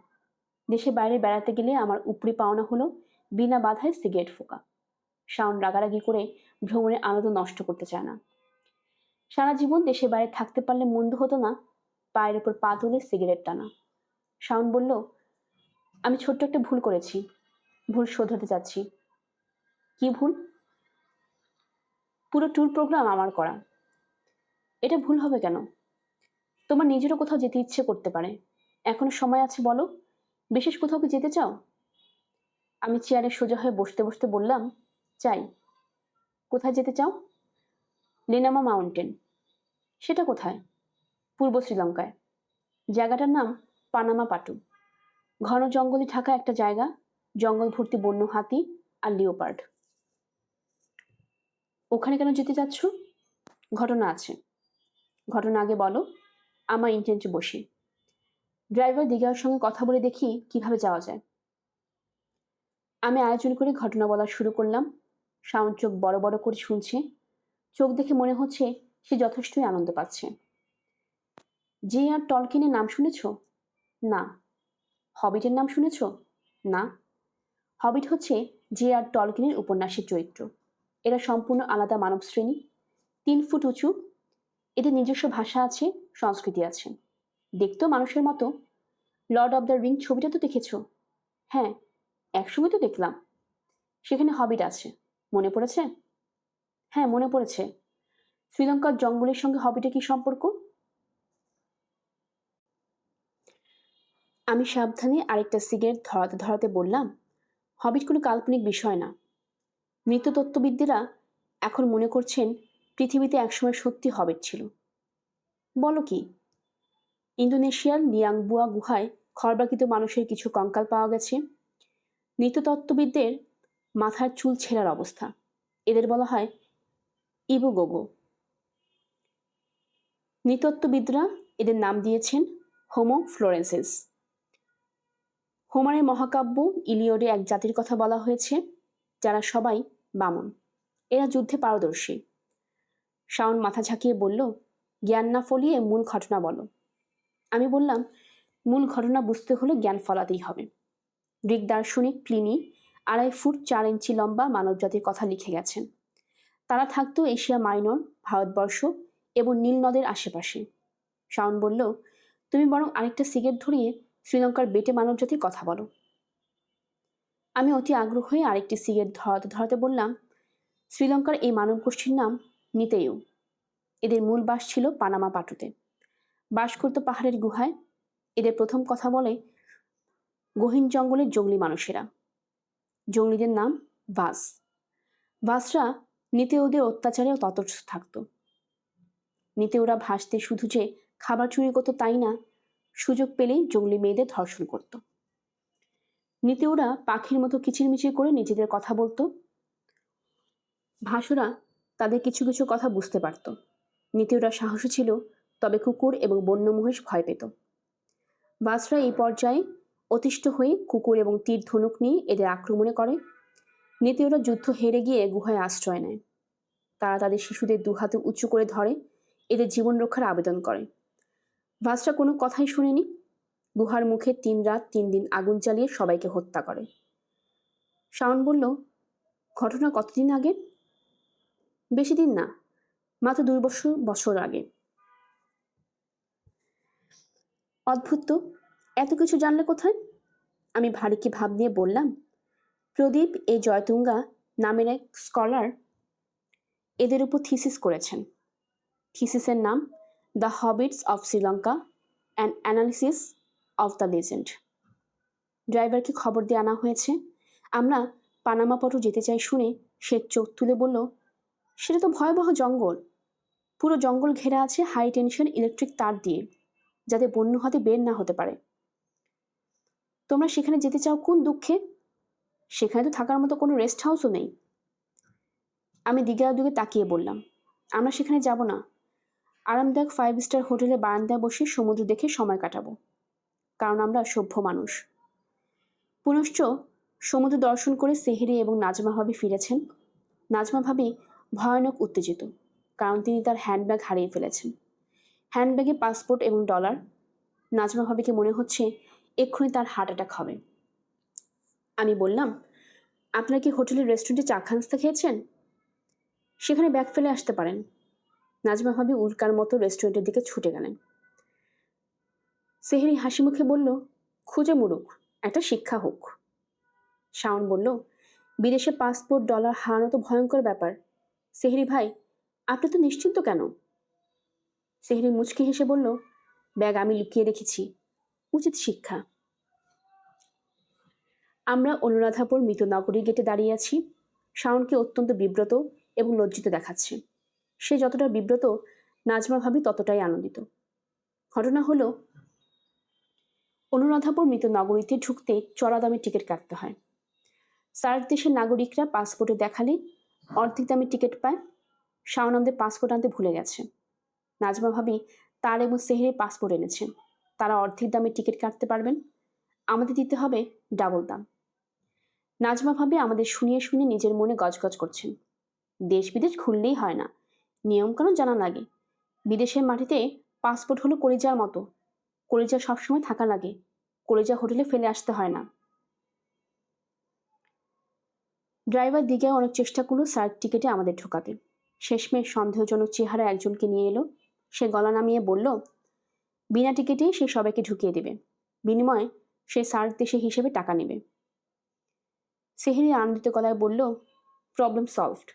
দেশে বাইরে বেড়াতে গেলে আমার উপরি পাওনা হলো বিনা বাধায় সিগারেট ফোকা। শাওন রাগারাগি করে ভ্রমণের আনন্দ নষ্ট করতে চায় না। সারা জীবন দেশে বাইরে থাকতে পারলে মন্দ হতো না পায়ের উপর পা তুলে সিগারেট টানা। শাওন বলল, আমি ছোট্ট একটা ভুল করেছি। ভুল শোধরাতে চাচ্ছি। কি ভুল? পুরো ট্যুর প্রোগ্রাম আমার করা। এটা ভুল হবে কেন? তোমার নিজেরও কোথাও যেতে ইচ্ছে করতে পারে। এখনো সময় আছে, বলো। বিশেষ কোথাও কি যেতে চাও? আমি চেয়ারে সোজা হয়ে বসতে বসতে বললাম, চাই। কোথায় যেতে চাও? লিনামা মাউন্টেন। সেটা কোথায়? পূর্ব শ্রীলঙ্কায়। জায়গাটার নাম পানামা পাটু। ঘন জঙ্গলে ঢাকা একটা জায়গা। জঙ্গল ভর্তি বন্য হাতি আর লিওপার্ড। ওখানে কেন যেতে চাচ্ছ? ঘটনা আছে। ঘটনা আগে বলো, আমার ইন্টেন্টে বসি। ড্রাইভার দিঘার সঙ্গে কথা বলে দেখি কিভাবে যাওয়া যায়। আমি আয়োজন করে ঘটনা বলা শুরু করলাম। শাওন চোখ বড় বড় করে শুনছে। চোখ দেখে মনে হচ্ছে সে যথেষ্টই আনন্দ পাচ্ছে। J.R. টলকিনের নাম শুনেছ? না। হবিটের নাম শুনেছ? না। হবিট হচ্ছে J.R. টলকিনের উপন্যাসের চরিত্র। এরা সম্পূর্ণ আলাদা মানব শ্রেণী। 3 ফুট উঁচু। এদের নিজস্ব ভাষা আছে, সংস্কৃতি আছে। দেখতেও মানুষের মতো। লর্ড অব দ্য রিং ছবিটা তো দেখেছ? হ্যাঁ, একসময় তো দেখলাম। সেখানে হবিট আছে। মনে পড়েছে? হ্যাঁ, মনে পড়েছে। শ্রীলঙ্কার জঙ্গলের সঙ্গে হবিটের কি সম্পর্ক? আমি সাবধানে আরেকটা সিগারেট ধরাতে ধরাতে বললাম, হবিট কোনো কাল্পনিক বিষয় না। নৃতত্ত্ববিদরা এখন মনে করছেন পৃথিবীতে একসময় সত্যি হবিট ছিল। বলো কি? ইন্দোনেশিয়ার লিয়াংবুয়া গুহায় খর্বাকৃত মানুষের কিছু কঙ্কাল পাওয়া গেছে। নৃতত্ত্ববিদদের মাথার চুল ছেঁড়ার অবস্থা। এদের বলা হয় ইবুগোগো। নৃতত্ত্ববিদরা এদের নাম দিয়েছেন হোমো ফ্লোরেন্সিস। হোমারের মহাকাব্য ইলিয়ডে এক জাতির কথা বলা হয়েছে যারা সবাই বামন। এরা যুদ্ধে পারদর্শী। শাওন মাথা ঝাঁকিয়ে বলল, জ্ঞান না ফলিয়ে মূল ঘটনা বলো। আমি বললাম, মূল ঘটনা বুঝতে হলে জ্ঞান ফলাতেই হবে। গ্রিক দার্শনিক প্লিনি 2.5 ফুট 4 ইঞ্চি লম্বা মানবজাতির কথা লিখে গেছেন। তারা থাকতো এশিয়া মাইনর, ভারতবর্ষ এবং নীল নদের আশেপাশে। শাওন বলল, তুমি বরং আরেকটা সিগারেট ধরিয়ে শ্রীলঙ্কার বেটে মানবজাতির কথা বলো। আমি অতি আগ্রহ হয়ে আরেকটি সিগারেট ধরাতে ধরাতে বললাম, শ্রীলঙ্কার এই মানব গোষ্ঠীর নাম নিতেয়ু। এদের মূল বাস ছিল পানামা পাটুতে। বাস করত পাহাড়ের গুহায়। এদের প্রথম কথা বলে গহীন জঙ্গলের জঙ্গলি মানুষেরা। জঙ্গলিদের নাম ভাস। ভাসরা নিতেউদের অত্যাচারেও ততস্থ থাকত। নিতেউরা ভাসতে শুধু যে খাবার চুরি করত তাই না, সুযোগ পেলেই জঙ্গলি মেয়েদের ধর্ষণ করত। নিতেউরা পাখির মতো কিচিরমিচির করে নিজেদের কথা বলতো। ভাসুরা তাদের কিছু কিছু কথা বুঝতে পারত। নিতেউরা সাহসী ছিল, তবে কুকুর এবং বন্য মহিষ ভয় পেত। ভাসরা এই পর্যায়ে অতিষ্ঠ হয়ে কুকুর এবং তীর ধনুক নিয়ে এদের আক্রমণে করে। নিতেউরা যুদ্ধ হেরে গিয়ে গুহায় আশ্রয় নেয়। তারা তাদের শিশুদের দুহাতে উঁচু করে ধরে, এদের জীবন রক্ষার আবেদন করে। ভাসরা কোনো কথাই শুনেনি। গুহার মুখে 3 রাত 3 দিন আগুন জ্বালিয়ে সবাইকে হত্যা করে। শাওন বলল, ঘটনা কতদিন আগে? বেশি দিন না, মাত্র 2 বছর আগে। অদ্ভুত তো, এত কিছু জানলে কোথায়? আমি ভারীকে ভাব নিয়ে বললাম, প্রদীপ এ জয়তুঙ্গা নামের এক স্কলার এদের উপর থিসিস করেছেন। থিসিসের নাম the hobbits of Sri Lanka, an analysis of the legend. ড্রাইভারকে খবর দিয়ে আনা হয়েছে। আমরা পানামা পটু যেতে চাই শুনে সে চোখ তুলে বলল, সেটা তো ভয়াবহ জঙ্গল। পুরো জঙ্গল ঘেরা আছে হাই টেনশন ইলেকট্রিক তার দিয়ে, যাতে বন্য হাতে বের না হতে পারে। তোমরা সেখানে যেতে চাও কোন দুঃখে? সেখানে তো থাকার মতো কোনো রেস্ট হাউসও নেই। আমি দিঘার দিকে তাকিয়ে বললাম, আমরা সেখানে যাব না। আরামদায়ক 5 স্টার হোটেলে বারান্দায় বসে সমুদ্র দেখে সময় কাটাবো, কারণ আমরা সভ্য মানুষ। পুনশ্চ সমুদ্র দর্শন করে সেহেরি এবং নাজমা ভাবি ফিরেছেন। নাজমা ভাবি ভয়ানক উত্তেজিত, কারণ তিনি তার হ্যান্ডব্যাগ হারিয়ে ফেলেছেন। হ্যান্ডব্যাগে পাসপোর্ট এবং ডলার। নাজমা ভাবিকে মনে হচ্ছে এক্ষুনি তার হার্ট অ্যাটাক হবে। আমি বললাম, আপনারা কি হোটেলের রেস্টুরেন্টে চা খান্সতা খেয়েছেন? সেখানে ব্যাগ ফেলে আসতে পারেন। নাজমা ভাবি উল্কার মতো রেস্টুরেন্টের দিকে ছুটে গেলেন। সেহেরি হাসি মুখে বলল, খুঁজে মুরুক, একটা শিক্ষা হোক। শাওন বলল, বিদেশে পাসপোর্ট ডলার হারানো তো ভয়ঙ্কর ব্যাপার। সেহেরি ভাই, আপনি তো নিশ্চিন্ত কেন? সেহেরি মুচকি হেসে বলল, ব্যাগ আমি লুকিয়ে রেখেছি, উচিত শিক্ষা। আমরা অনুরাধাপুর মৃত নগরী গেটে দাঁড়িয়ে আছি। শাওনকে অত্যন্ত বিব্রত এবং লজ্জিত দেখাচ্ছে। সে যতটা বিব্রত, নাজমা ভাবি ততটাই আনন্দিত। ঘটনা হলো, অনুরাধাপুর মৃত নগরীতে ঢুকতে চড়া দামে টিকিট কাটতে হয়। সার্ক দেশের নাগরিকরা পাসপোর্টে দেখালে অর্ধেক দামে টিকিট পায়। শাওন আমাদের পাসপোর্ট আনতে ভুলে গেছে। নাজমা ভাবি তার এবং সেহেরির পাসপোর্ট এনেছেন। তারা অর্ধেক দামে টিকিট কাটতে পারবেন, আমাদের দিতে হবে ডাবল দাম। নাজমা ভাবি আমাদের শুনিয়ে শুনিয়ে নিজের মনে গজগজ করছেন। দেশ বিদেশ ঘুরলেই হয় না, নিয়মকানুন জানা লাগে। বিদেশের মাটিতে পাসপোর্ট হলো কলিজার মতো। কলিজা সবসময় থাকা লাগে, কলিজা হোটেলে ফেলে আসতে হয় না। ড্রাইভার দিঘায় অনেক চেষ্টা করলো সার্ক টিকিটে আমাদের ঢোকাতে। শেষমেশ সন্দেহজনক চেহারা একজনকে নিয়ে এলো। সে গলা নামিয়ে বলল, বিনা টিকিটেই সে সবাইকে ঢুকিয়ে দেবে, বিনিময়ে সে সার্ক দেশে হিসেবে টাকা নেবে। সেহেরি আনন্দিত গলায় বলল, প্রবলেম সলভড।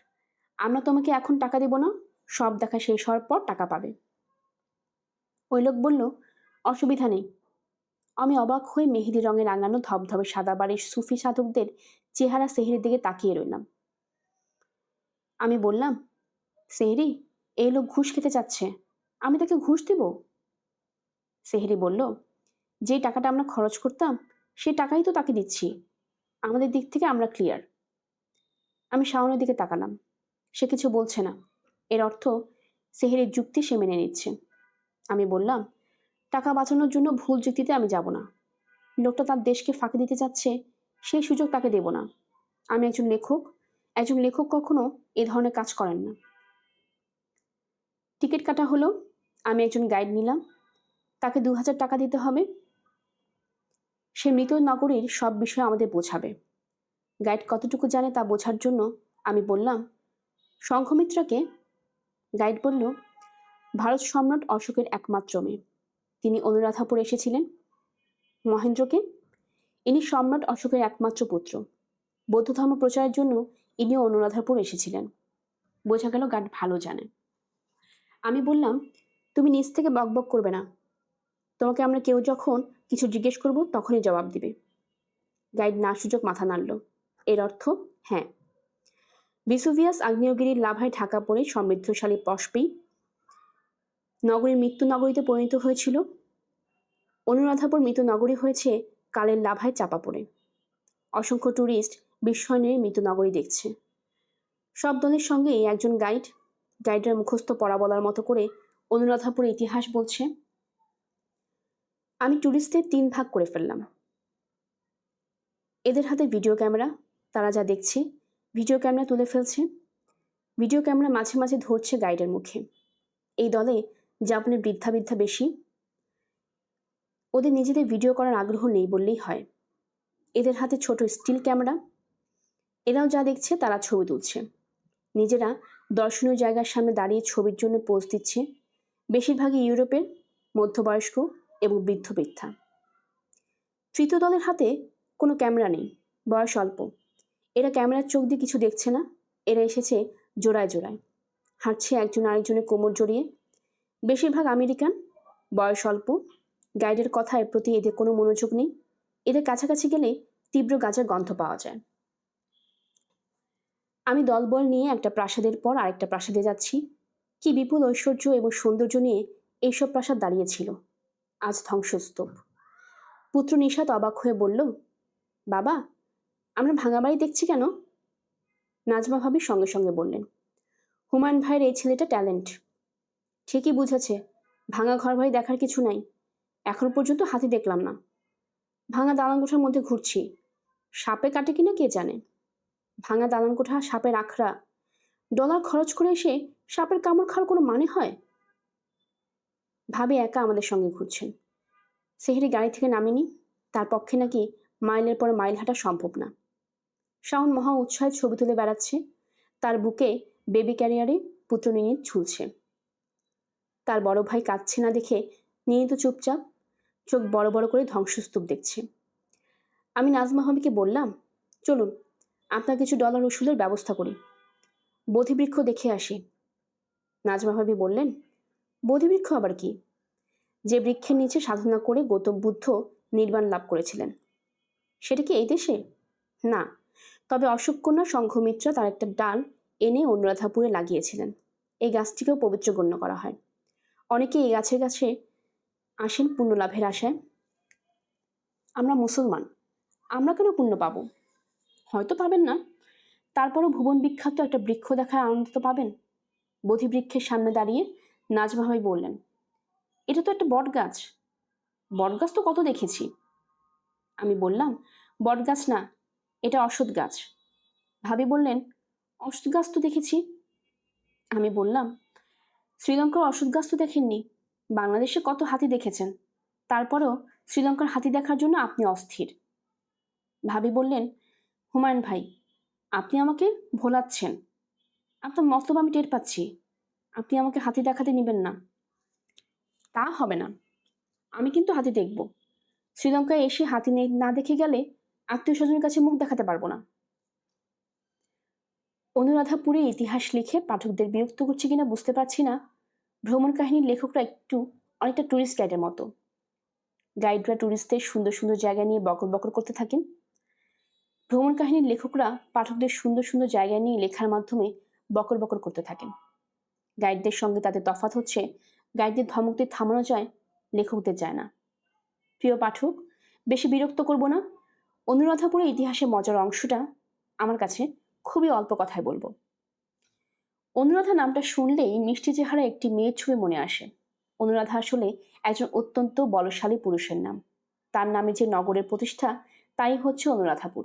আমরা তোমাকে এখন টাকা দেব না, সব দেখা শেষ হওয়ার পর টাকা পাবে। ওই লোক বলল, অসুবিধা নেই, আমি অবাক হয়ে মেহেদি রঙে রাঙানো ধবধবে সাদা বাড়ির সুফি সাধকদের চেহারা সেহরির দিকে তাকিয়ে রইলাম। আমি বললাম, সেহরি, এই লোক ঘুষ খেতে চাচ্ছে, আমি তাকে ঘুষ দেব? সেহরি বলল, যে টাকাটা আমরা খরচ করতাম সেই টাকাই তো তাকে দিচ্ছি, আমাদের দিক থেকে আমরা ক্লিয়ার। আমি শাওনের দিকে তাকালাম। সে কিছু বলছে না। এর অর্থ সেহরির যুক্তি সে মেনে নিচ্ছে। আমি বললাম, টাকা বাঁচানোর জন্য ভুল যুক্তিতে আমি যাব না। লোকটা তার দেশকে ফাঁকি দিতে চাচ্ছে, সেই সুযোগ তাকে দেব না। আমি একজন লেখক, একজন লেখক কখনো এ ধরনের কাজ করেন না। টিকিট কাটা হলো। আমি একজন গাইড নিলাম, তাকে 2000 টাকা দিতে হবে। সে মৃত নগরীর সব বিষয় আমাদের বোঝাবে। গাইড কতটুকু জানে তা বোঝার জন্য আমি বললাম, সংঘমিত্রাকে? গাইড বলল, ভারত সম্রাট অশোকের একমাত্র মেয়ে, তিনি অনুরাধাপুর এসেছিলেন। মহেন্দ্রকে? ইনি সম্রাট অশোকের একমাত্র পুত্র, বৌদ্ধ ধর্ম প্রচারের জন্য ইনিও অনুরাধাপুর এসেছিলেন। বোঝা গেল গাইড ভালো জানে। আমি বললাম, তুমি নিজ থেকে বকবক করবে না, তোমাকে আমরা কেউ যখন কিছু জিজ্ঞেস করব তখনই জবাব দিবে। গাইড না সূচক মাথা নাড়ল। এর অর্থ হ্যাঁ। ভিসুভিয়াস আগ্নেয়গিরির লাভায় ঢাকা পড়ে সমৃদ্ধশালী পশপি নগরীর মৃত্যু নগরীতে পরিণত হয়েছিল। অনুরাধাপুর মৃত নগরী হয়েছে কালের লাভায় চাপা পড়ে। অসংখ্য ট্যুরিস্ট বিস্ময় নিয়ে মৃত নগরী দেখছে। সব দলের সঙ্গে একজন গাইডের মুখস্থ পড়া বলার মতো করে অনুরাধাপুরের ইতিহাস বলছে। আমি ট্যুরিস্টদের 3 ভাগ করে ফেললাম। এদের হাতে ভিডিও ক্যামেরা, তারা যা দেখছে ভিডিও ক্যামেরা তুলে ফেলছে। ভিডিও ক্যামেরা মাঝে মাঝে ধরছে গাইডের মুখে। এই দলে জাপানের বৃদ্ধা বেশি। ওদের নিজেদের ভিডিও করার আগ্রহ নেই বললেই হয়। এদের হাতে ছোট স্টিল ক্যামেরা, এরাও যা দেখছে তারা ছবি তুলছে। নিজেরা দর্শনীয় জায়গার সামনে দাঁড়িয়ে ছবির জন্য পোজ দিচ্ছে। বেশিরভাগই ইউরোপের, মধ্যবয়স্ক এবং বৃদ্ধা। তৃতীয় দলের হাতে কোনো ক্যামেরা নেই, বয়স অল্প। এরা ক্যামেরার চোখ দিয়ে কিছু দেখছে না। এরা এসেছে জোড়ায় জোড়ায়, হাঁটছে একজন আরেকজনের কোমর জড়িয়ে। বেশিরভাগ আমেরিকান, বয়স অল্প। গাইডের কথার প্রতি এদের কোনো মনোযোগ নেই। এদের কাছাকাছি গেলে তীব্র গাঁজার গন্ধ পাওয়া যায়। আমি দলবল নিয়ে একটা প্রাসাদের পর আরেকটা প্রাসাদে যাচ্ছি। কি বিপুল ঐশ্বর্য এবং সৌন্দর্য নিয়ে এইসব প্রাসাদ দাঁড়িয়েছিল, আজ ধ্বংসস্তূপ। পুত্র নিশাত অবাক হয়ে বলল, বাবা, আমরা ভাঙা বাড়ি দেখছি কেন? নাজমা ভাবি সঙ্গে সঙ্গে বললেন, হুমায়ুন ভাইয়ের এই ছেলেটা ট্যালেন্ট। ঠিকই বুঝেছে, ভাঙা ঘর বাড়ি দেখার কিছু নাই। এখন পর্যন্ত হাতি দেখলাম না। ভাঙা দালানকোঠার মধ্যে ঘুরছি, সাপে কাটে কিনা কে জানে। ভাঙা দালানকোঠা, সাপের আখড়া, ডলার খরচ করে এসে সাপের কামড় খাওয়ার কোনো মানে হয়? ভাবি একা আমাদের সঙ্গে ঘুরছেন। সেহরি গাড়ি থেকে নামেনি, তার পক্ষে নাকি মাইলের পর মাইল হাঁটা সম্ভব না। শাওন মহা উৎসাহে ছবি তুলে বেড়াচ্ছে। তার বুকে বেবি ক্যারিয়ারে পুত্র নিনিত ঝুলছে। তার বড় ভাই কাঁদছে না দেখে নিনিত চুপচাপ, চোখ বড় বড় করে ধ্বংসস্তূপ দেখছে। আমি নাজমা ভাবিকে বললাম, চলুন আপনার কিছু ডলার ওষুধের ব্যবস্থা করি, বোধিবৃক্ষ দেখে আসি। নাজমা ভাবি বললেন, বোধিবৃক্ষ আবার কি? যে বৃক্ষের নিচে সাধনা করে গৌতম বুদ্ধ নির্বাণ লাভ করেছিলেন। সেটা কি এই দেশে? না, তবে অশোককন্যা সংঘমিত্রা তার একটা ডাল এনে অনুরাধাপুরে লাগিয়েছিলেন। এই গাছটিকেও পবিত্র গণ্য করা হয়। অনেকে এই গাছের কাছে আসেন পুণ্য লাভের আশায়। আমরা মুসলমান, আমরা কেন পুণ্য পাবো? হয়তো পাবেন না, তারপরও ভুবন বিখ্যাত একটা বৃক্ষ দেখার আনন্দ তো পাবেন। বোধিবৃক্ষের সামনে দাঁড়িয়ে নাজমা ভাই বললেন, এটা তো একটা বট গাছ। বট গাছ তো কত দেখেছি। আমি বললাম, বট গাছ না, এটা অশ্বত্থ গাছ। ভাবি বললেন, অশ্বত্থ গাছ তো দেখেছি। আমি বললাম, শ্রীলঙ্কার অশ্বত্থ গাছ তো দেখেননি, বাংলাদেশে কত হাতি দেখেছেন, তারপরেও শ্রীলঙ্কার হাতি দেখার জন্য আপনি অস্থির। ভাবি বললেন, হুমায়ুন ভাই, আপনি আমাকে ভোলাচ্ছেন। আপনার মতলব আমি টের পাচ্ছি। আপনি আমাকে হাতি দেখাতে নেবেন না। তা হবে না, আমি কিন্তু হাতি দেখব। শ্রীলঙ্কায় এসে হাতি না দেখে গেলে আত্মীয় স্বজনের কাছে মুখ দেখাতে পারবো না। অনুরাধাপুরের ইতিহাস লিখে পাঠকদের বিরক্ত করছে কিনা বুঝতে পারছি না। ভ্রমণ কাহিনীর লেখকরা অনেকটা ট্যুরিস্ট গাইডের মতো। গাইডরা ট্যুরিস্টদের সুন্দর সুন্দর জায়গা নিয়ে বকর বকর করতে থাকেন। ভ্রমণ কাহিনীর লেখকরা পাঠকদের সুন্দর সুন্দর জায়গা নিয়ে লেখার মাধ্যমে বকর বকর করতে থাকেন। গাইডদের সঙ্গে তাদের তফাৎ হচ্ছে, গাইডদের ধমকদের থামানো যায়, লেখকদের যায় না। প্রিয় পাঠক, বেশি বিরক্ত করব না। অনুরাধাপুরের ইতিহাসের মজার অংশটা আমার কাছে খুবই অল্প কথায় বলবো। অনুরাধা নামটা শুনলেই মিষ্টি চেহারা একটি মেয়ের ছবি মনে আসে। অনুরাধা আসলে একজন অত্যন্ত বলশালী পুরুষের নাম। তার নামে যে নগরের প্রতিষ্ঠা, তাই হচ্ছে অনুরাধাপুর।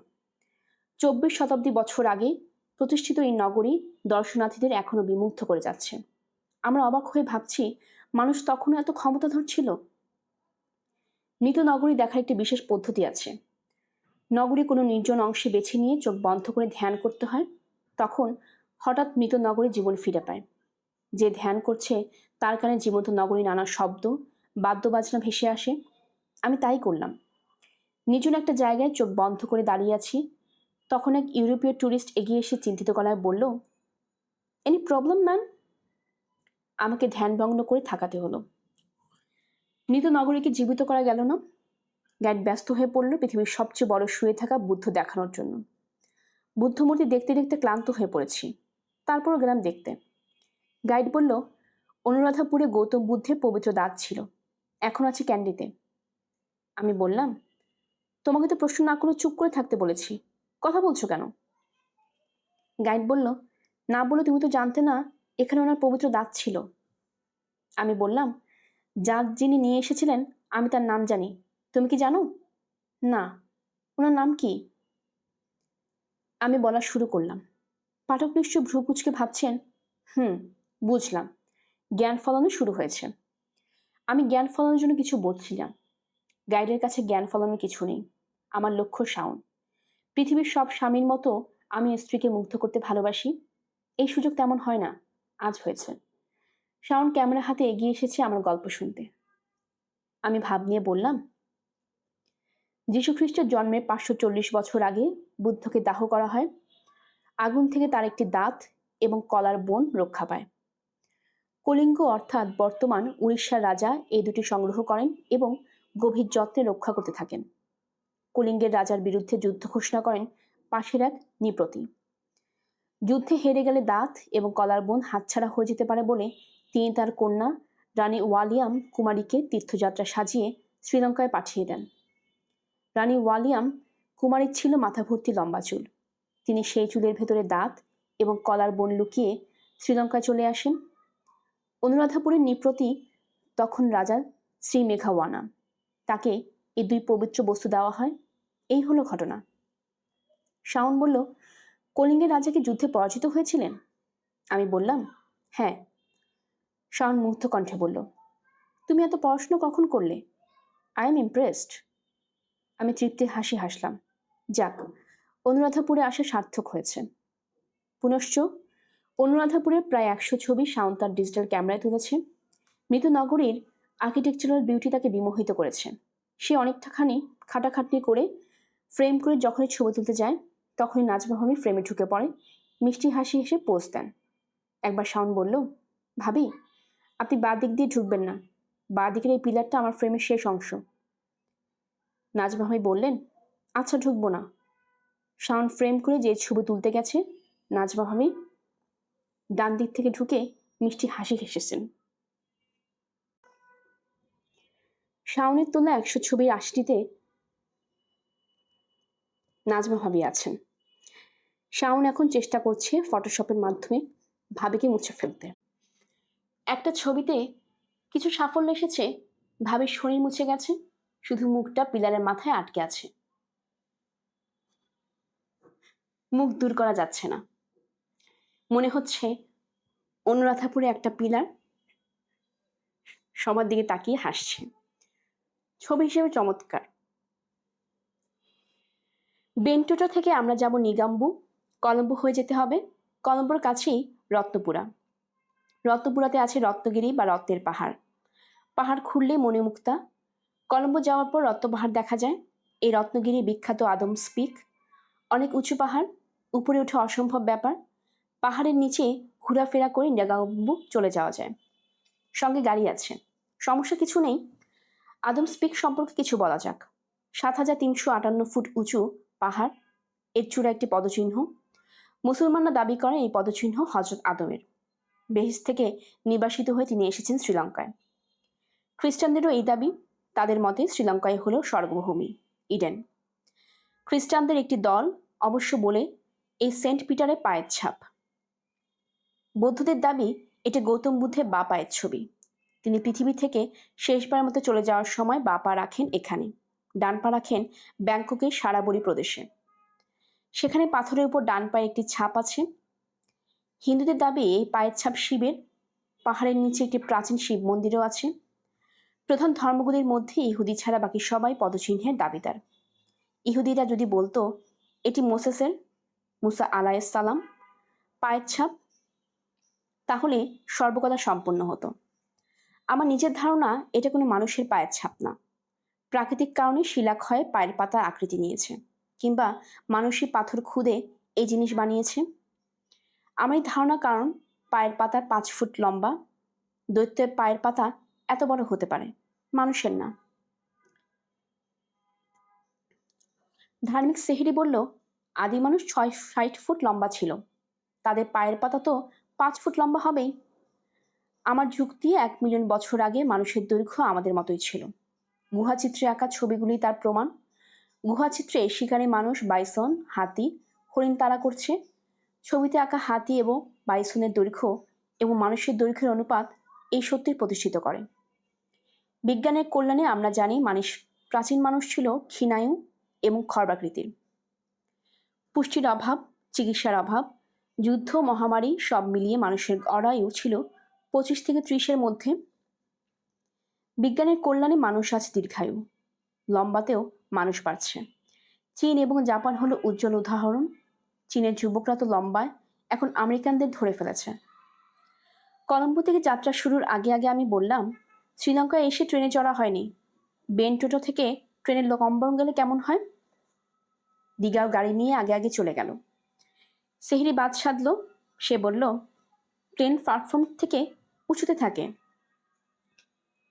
24 শতাব্দী বছর আগে প্রতিষ্ঠিত এই নগরী দর্শনার্থীদের এখনো বিমুগ্ধ করে যাচ্ছে। আমরা অবাক হয়ে ভাবছি, মানুষ তখনও এত ক্ষমতাধর ছিল। মৃত নগরী দেখার একটি বিশেষ পদ্ধতি আছে। নগরী কোনো নির্জন অংশে বেছে নিয়ে চোখ বন্ধ করে ধ্যান করতে হয়। তখন হঠাৎ মৃত নগরী জীবন ফিরে পায়। যে ধ্যান করছে তার কানে জীবন্ত নগরী নানা শব্দ, বাদ্যবাজনা ভেসে আসে। আমি তাই করলাম। নির্জন একটা জায়গায় চোখ বন্ধ করে দাঁড়িয়ে আছি। তখন এক ইউরোপীয় ট্যুরিস্ট এগিয়ে এসে চিন্তিত গলায় বলল, এনি প্রবলেম ম্যান? আমাকে ধ্যানভগ্ন করে থাকাতে হলো। মৃত নগরীকে জীবিত করা গেল না। গাইড ব্যস্ত হয়ে পড়ল পৃথিবীর সবচেয়ে বড় শুয়ে থাকা বুদ্ধ দেখানোর জন্য। বুদ্ধমূর্তি দেখতে দেখতে ক্লান্ত হয়ে পড়েছি, তারপরও গেলাম দেখতে। গাইড বলল, অনুরাধাপুরে গৌতম বুদ্ধের পবিত্র দাঁত ছিল, এখন আছে ক্যান্ডিতে। আমি বললাম, তোমাকে তো প্রশ্ন না করে চুপ করে থাকতে বলেছি, কথা বলছো কেন? গাইড বলল, না বলে তুমি তো জানতে না এখানে ওনার পবিত্র দাঁত ছিল। আমি বললাম, যার যিনি নিয়ে এসেছিলেন আমি তার নাম জানি, তুমি কি জানো? না। ওনার নাম কি? আমি বলা শুরু করলাম। পাঠক নিশ্চয় ভ্রু কুঁচকে ভাবছেন, বুঝলাম, জ্ঞান ফলানো শুরু হয়েছে। আমি জ্ঞান ফলানোর জন্য কিছু বলছি না। গাইডের কাছে জ্ঞান ফলানোর কিছু নেই। আমার লক্ষ্য শাওন। পৃথিবীর সব স্বামীর মতো আমি স্ত্রীকে মুগ্ধ করতে ভালোবাসি। এই সুযোগ তেমন হয় না, আজ হয়েছে। শাওন ক্যামেরা হাতে এগিয়ে এসেছে আমার গল্প শুনতে। আমি ভাব নিয়ে বললাম, যীশুখ্রিস্টের জন্মের 540 বছর আগে বুদ্ধকে দাহ করা হয়। আগুন থেকে তার একটি দাঁত এবং কলার বোন রক্ষা পায়। কলিঙ্গ অর্থাৎ বর্তমান উড়িষ্যার রাজা এই দুটি সংগ্রহ করেন এবং গভীর যত্নে রক্ষা করতে থাকেন। কলিঙ্গের রাজার বিরুদ্ধে যুদ্ধ ঘোষণা করেন পাশের এক নৃপতি। যুদ্ধে হেরে গেলে দাঁত এবং কলার বোন হাতছাড়া হয়ে যেতে পারে বলে তিনি তার কন্যা রানী ওয়ালিয়াম কুমারীকে তীর্থযাত্রা সাজিয়ে শ্রীলঙ্কায় পাঠিয়ে দেন। রানী ওয়ালিয়াম কুমারীর ছিল মাথা ভর্তি লম্বা চুল। তিনি সেই চুলের ভেতরে দাঁত এবং কলার বোন লুকিয়ে শ্রীলঙ্কায় চলে আসেন। অনুরাধাপুরের নৃপতি তখন রাজা শ্রী মেঘাওয়ানা। তাকে এই দুই পবিত্র বস্তু দেওয়া হয়। এই হলো ঘটনা। শাওন বলল, কলিঙ্গের রাজা কি যুদ্ধে পরাজিত হয়েছিলেন? আমি বললাম, হ্যাঁ। শাওন মুগ্ধ কণ্ঠে বলল, তুমি এত পড়াশোনা কখন করলে? I am impressed. আমি তৃপ্তির হাসি হাসলাম। যাক, অনুরাধাপুরে আসা সার্থক হয়েছে। পুনশ্চ অনুরাধাপুরের প্রায় 100 ছবি শাওন তার ডিজিটাল ক্যামেরায় তুলেছে। মৃত নগরীর আর্কিটেকচারাল বিউটি তাকে বিমোহিত করেছে। সে অনেকটাখানি খাটাখাটনি করে ফ্রেম করে যখনই ছবি তুলতে যায় তখনই নাজমা ভাবি ফ্রেমে ঢুকে পড়ে, মিষ্টি হাসি হেসে পোজ দেন। একবার শাওন বলল, ভাবি, আপনি বাঁ দিক দিয়ে ঢুকবেন না, বাঁ দিকের এই পিলারটা আমার ফ্রেমের শেষ অংশ। নাজমা ভাবি বললেন, আচ্ছা ঢুকবো না। শাওন ফ্রেম করে যে ছবি তুলতে গেছে, নাজমা ভাবি ডান দিক থেকে ঢুকে মিষ্টি হাসি হেসেছেন। শাওনের তোলা 100 ছবির 80টিতে নাজমা ভাবি আছেন। শাওন এখন চেষ্টা করছে ফটোশপের মাধ্যমে ভাবিকে মুছে ফেলতে। একটা ছবিতে কিছু সাফল্য এসেছে, ভাবির শরীর মুছে গেছে, শুধু মুখটা পিলারের মাথায় আটকে আছে। মুখ দূর করা যাচ্ছে না। মনে হচ্ছে অনুরাধাপুরে একটা পিলার সবার দিকে তাকিয়ে হাসছে। ছবি হিসেবে চমৎকার। বেন্টোটা থেকে আমরা যাব নিগাম্বু। কলম্বো হয়ে যেতে হবে। কলম্বোর কাছেই রত্নপুরা। রত্নপুরাতে আছে রত্নগিরি বা রত্নের পাহাড়। পাহাড় খুললে মনে মুক্তা। কলম্বো যাওয়ার পর রত্নপাহাড় দেখা যায়। এই রত্নগিরি বিখ্যাত আদমস পিক। অনেক উঁচু পাহাড়, উপরে ওঠা অসম্ভব ব্যাপার। পাহাড়ের নিচে ঘোরাফেরা করে নিগাম্বু চলে যাওয়া যায়। সঙ্গে গাড়ি আছে, সমস্যা কিছু নেই। আদম স্পিক সম্পর্কে কিছু বলা যাক। ৭,৩৫৮ ফুট উঁচু পাহাড়, এর চূড়া একটি পদচিহ্ন। মুসলমানরা দাবি করে এই পদচিহ্ন হজরত আদমের। বেহেশত থেকে নির্বাসিত হয়ে তিনি এসেছেন শ্রীলঙ্কায়। খ্রিস্টানদেরও এই দাবি। তাদের মতে শ্রীলঙ্কায় হলো স্বর্গভূমি, ইডেন। খ্রিস্টানদের একটি দল অবশ্য বলে এই সেন্ট পিটারের পায়ের ছাপ। বৌদ্ধদের দাবি এটি গৌতম বুদ্ধের বা পায়ের ছবি। তিনি পৃথিবী থেকে শেষবারের মতো চলে যাওয়ার সময় বা পা রাখেন এখানে, ডান পা রাখেন ব্যাংককের সারাবরি প্রদেশে। সেখানে পাথরের উপর ডান পায়ে একটি ছাপ আছে। হিন্দুদের দাবি এই পায়ের ছাপ শিবের। পাহাড়ের নিচে একটি প্রাচীন শিব মন্দিরও আছে। প্রধান ধর্মগুলির মধ্যে ইহুদি ছাড়া বাকি সবাই পদচিহ্নের দাবিদার। ইহুদিরা যদি বলতো এটি মোসেসের, মুসা আলাইহিস সালাম পায়ের ছাপ, তাহলে সর্বকথা সম্পন্ন হতো। আমার নিজের ধারণা এটা কোনো মানুষের পায়ের ছাপ না। প্রাকৃতিক কারণে শিলাক্ষয়ে পায়ের পাতার আকৃতি নিয়েছে, কিংবা মানুষই পাথর খুদে এই জিনিস বানিয়েছে। আমার এই ধারণা কারণ পায়ের পাতা 5 ফুট লম্বা। দৈত্যের পায়ের পাতা এত বড় হতে পারে, মানুষের না। ধার্মিক সেহরি বলল আদি মানুষ 60 ফুট লম্বা ছিল, তাদের পায়ের পাতা তো 5 ফুট লম্বা হবেই। আমার যুক্তি 1 মিলিয়ন বছর আগে মানুষের দৈর্ঘ্য আমাদের মতোই ছিল। গুহাচিত্রে আঁকা ছবিগুলি তার প্রমাণ। গুহাচিত্রে শিকারী মানুষ বাইসন, হাতি, হরিণ তাড়া করছে। ছবিতে আঁকা হাতি এবং বাইসনের দৈর্ঘ্য এবং মানুষের দৈর্ঘ্যের অনুপাত এই সত্যিই প্রতিষ্ঠিত করে। বিজ্ঞানের কল্যাণে আমরা জানি প্রাচীন মানুষ ছিল ক্ষীণায়ু এবং খর্বাকৃতির। পুষ্টির অভাব, চিকিৎসার অভাব, যুদ্ধ, মহামারী সব মিলিয়ে মানুষের গড়ায়ু ছিল 25 থেকে 30-এর মধ্যে। বিজ্ঞানের কল্যাণে মানুষ আজ দীর্ঘায়ু, লম্বাতেও মানুষ বাড়ছে। চীন এবং জাপান হলো উজ্জ্বল উদাহরণ। চীনের যুবকরা তো লম্বায় এখন আমেরিকানদের ধরে ফেলেছে। কলম্বো থেকে যাত্রা শুরুর আগে আগে আমি বললাম শ্রীলঙ্কায় এসে ট্রেনে চড়া হয়নি, বেনটোটো থেকে ট্রেনের কম্বন গেলে কেমন হয়। দিঘাও গাড়ি নিয়ে আগে আগে চলে গেল। সেহরি বাদ সাধল। সে বলল ট্রেন প্ল্যাটফর্ম থেকে উঁচুতে থাকে,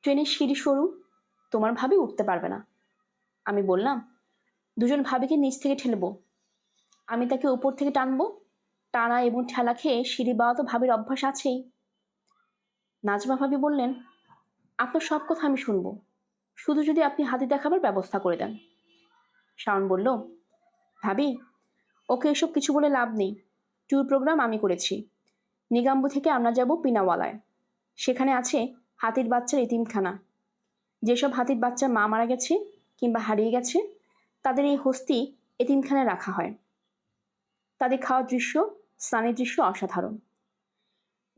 ট্রেনের সিঁড়ি সরু, তোমার ভাবি উঠতে পারবে না। আমি বললাম দুজন ভাবিকে নিচ থেকে ঠেলবো, আমি তাকে উপর থেকে টানবো। টানা এবং ঠেলা খেয়ে সিঁড়ি বাওয়া তো ভাবির অভ্যাস আছেই। নাজমা ভাবি বললেন আপনার সব কথা আমি শুনবো, শুধু যদি আপনি হাতি দেখাবার ব্যবস্থা করে দেন। শাওন বলল ভাবি ওকে এসব কিছু বলে লাভ নেই। ট্যুর প্রোগ্রাম আমি করেছি। নিগাম্বু থেকে আমরা যাব পিনাওয়ালায়। সেখানে আছে হাতির বাচ্চার এতিমখানা। যেসব হাতির বাচ্চার মা মারা গেছে কিংবা হারিয়ে গেছে তাদের এই হস্তি এতিমখানায় রাখা হয়। তাদের খাওয়ার দৃশ্য, স্নানের দৃশ্য অসাধারণ।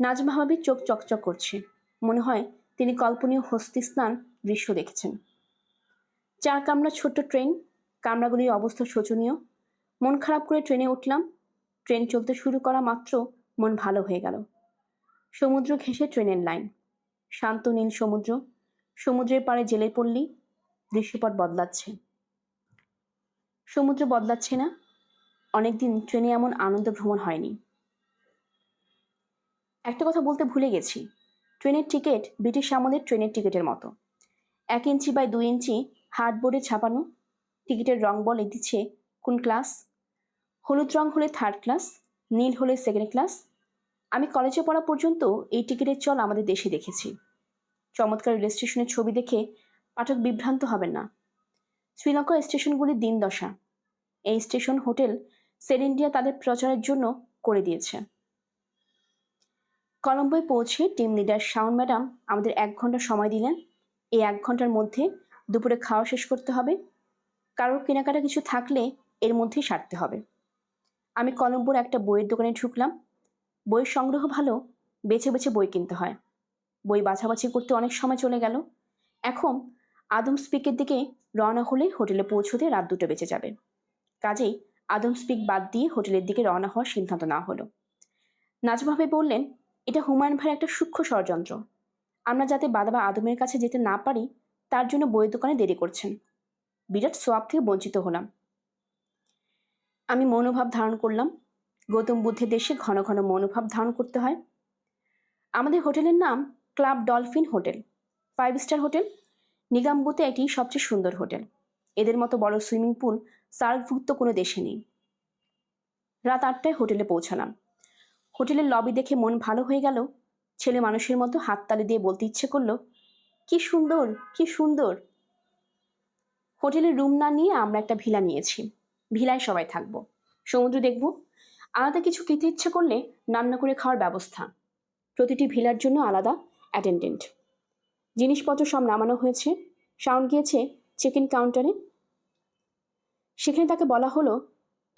নাজমা ভাবির চোখ চকচক করছে, মনে হয় তিনি কল্পনীয় হস্তি স্নান দৃশ্য দেখেছেন। 4 কামরা ছোট্ট ট্রেন, কামরাগুলির অবস্থা শোচনীয়। মন খারাপ করে ট্রেনে উঠলাম। ট্রেন চলতে শুরু করা মাত্র মন ভালো হয়ে গেল। সমুদ্র ঘেঁষে ট্রেনের লাইন, শান্ত নীল সমুদ্র, সমুদ্রের পাড়ে জেলে পল্লী। দৃশ্যপট বদলাচ্ছে, সমুদ্র বদলাচ্ছে না। অনেকদিন ট্রেনে এমন আনন্দ ভ্রমণ হয়নি। একটা কথা বলতে ভুলে গেছি, ট্রেনের টিকিট ব্রিটিশ আমলের ট্রেনের টিকিটের মতো। 1 ইঞ্চি বাই 2 ইঞ্চি হার্ডবোর্ডে ছাপানো। টিকিটের রং বলে দিচ্ছে কোন ক্লাস। হলুদ রং হলে 3rd ক্লাস, নীল হলে 2nd ক্লাস। আমি কলেজে পড়া পর্যন্ত এই টিকিটের চল আমাদের দেশে দেখেছি। চমৎকার রেল স্টেশনের ছবি দেখে পাঠক বিভ্রান্ত হবেন না। শ্রীলঙ্কার স্টেশনগুলির দিন দশা। এই স্টেশন হোটেল সেল ইন্ডিয়া তাদের প্রচারের জন্য করে দিয়েছে। কলম্বোয় পৌঁছে টিম লিডার শাওন ম্যাডাম আমাদের 1 ঘন্টা সময় দিলেন। এই 1 ঘন্টার মধ্যে দুপুরে খাওয়া শেষ করতে হবে। কারোর কেনাকাটা কিছু থাকলে এর মধ্যেই সারতে হবে। আমি কলম্বোর একটা বইয়ের দোকানে ঢুকলাম। বইয়ের সংগ্রহ ভালো, বেছে বেছে বই কিনতে হয়। বই বাছাবাছি করতে অনেক সময় চলে গেল। এখন আদম স্পিকের দিকে রওনা হলে হোটেলে পৌঁছতে রাত 2টা বেজে যাবে। কাজেই আদম স্পিক বাদ দিয়ে হোটেলের দিকে রওনা হওয়ার সিদ্ধান্ত নেওয়া হলো। নাজভাবে বললেন এটা হুমায়ুন ভাইয়ের একটা সূক্ষ্ম ষড়যন্ত্র। আমরা যাতে বাবা আদমের কাছে যেতে না পারি তার জন্য বইয়ের দোকানে দেরি করছেন। বিরাট সোয়াব থেকে বঞ্চিত হলাম। আমি মনোভাব ধারণ করলাম। গৌতম বুদ্ধের দেশে ঘন ঘন মনোভাব ধারণ করতে হয়। আমাদের হোটেলের নাম club dolphin hotel, 5 star hotel. নিগাম্বুতে এটি সবচেয়ে সুন্দর হোটেল। এদের মতো বড় সুইমিং পুল সার্কভুক্ত কোনো দেশে নেই। রাত 8টায় হোটেলে পৌঁছালাম। হোটেলের লবি দেখে মন ভালো হয়ে গেল। ছেলে মানুষের মতো হাততালি দিয়ে বলতে ইচ্ছে করলো, কি সুন্দর, কি সুন্দর। হোটেলের রুম না নিয়ে আমরা একটা ভিলা নিয়েছি। ভিলায় সবাই থাকবো, সমুদ্র দেখব, আলাদা কিছু খেতে ইচ্ছে করলে রান্না করে খাওয়ার ব্যবস্থা। প্রতিটি ভিলার জন্য আলাদা অ্যাটেন্ডেন্ট। জিনিসপত্র সব নামানো হয়েছে। শাওন গিয়েছে চেক ইন কাউন্টারে। সেখানে তাকে বলা হলো,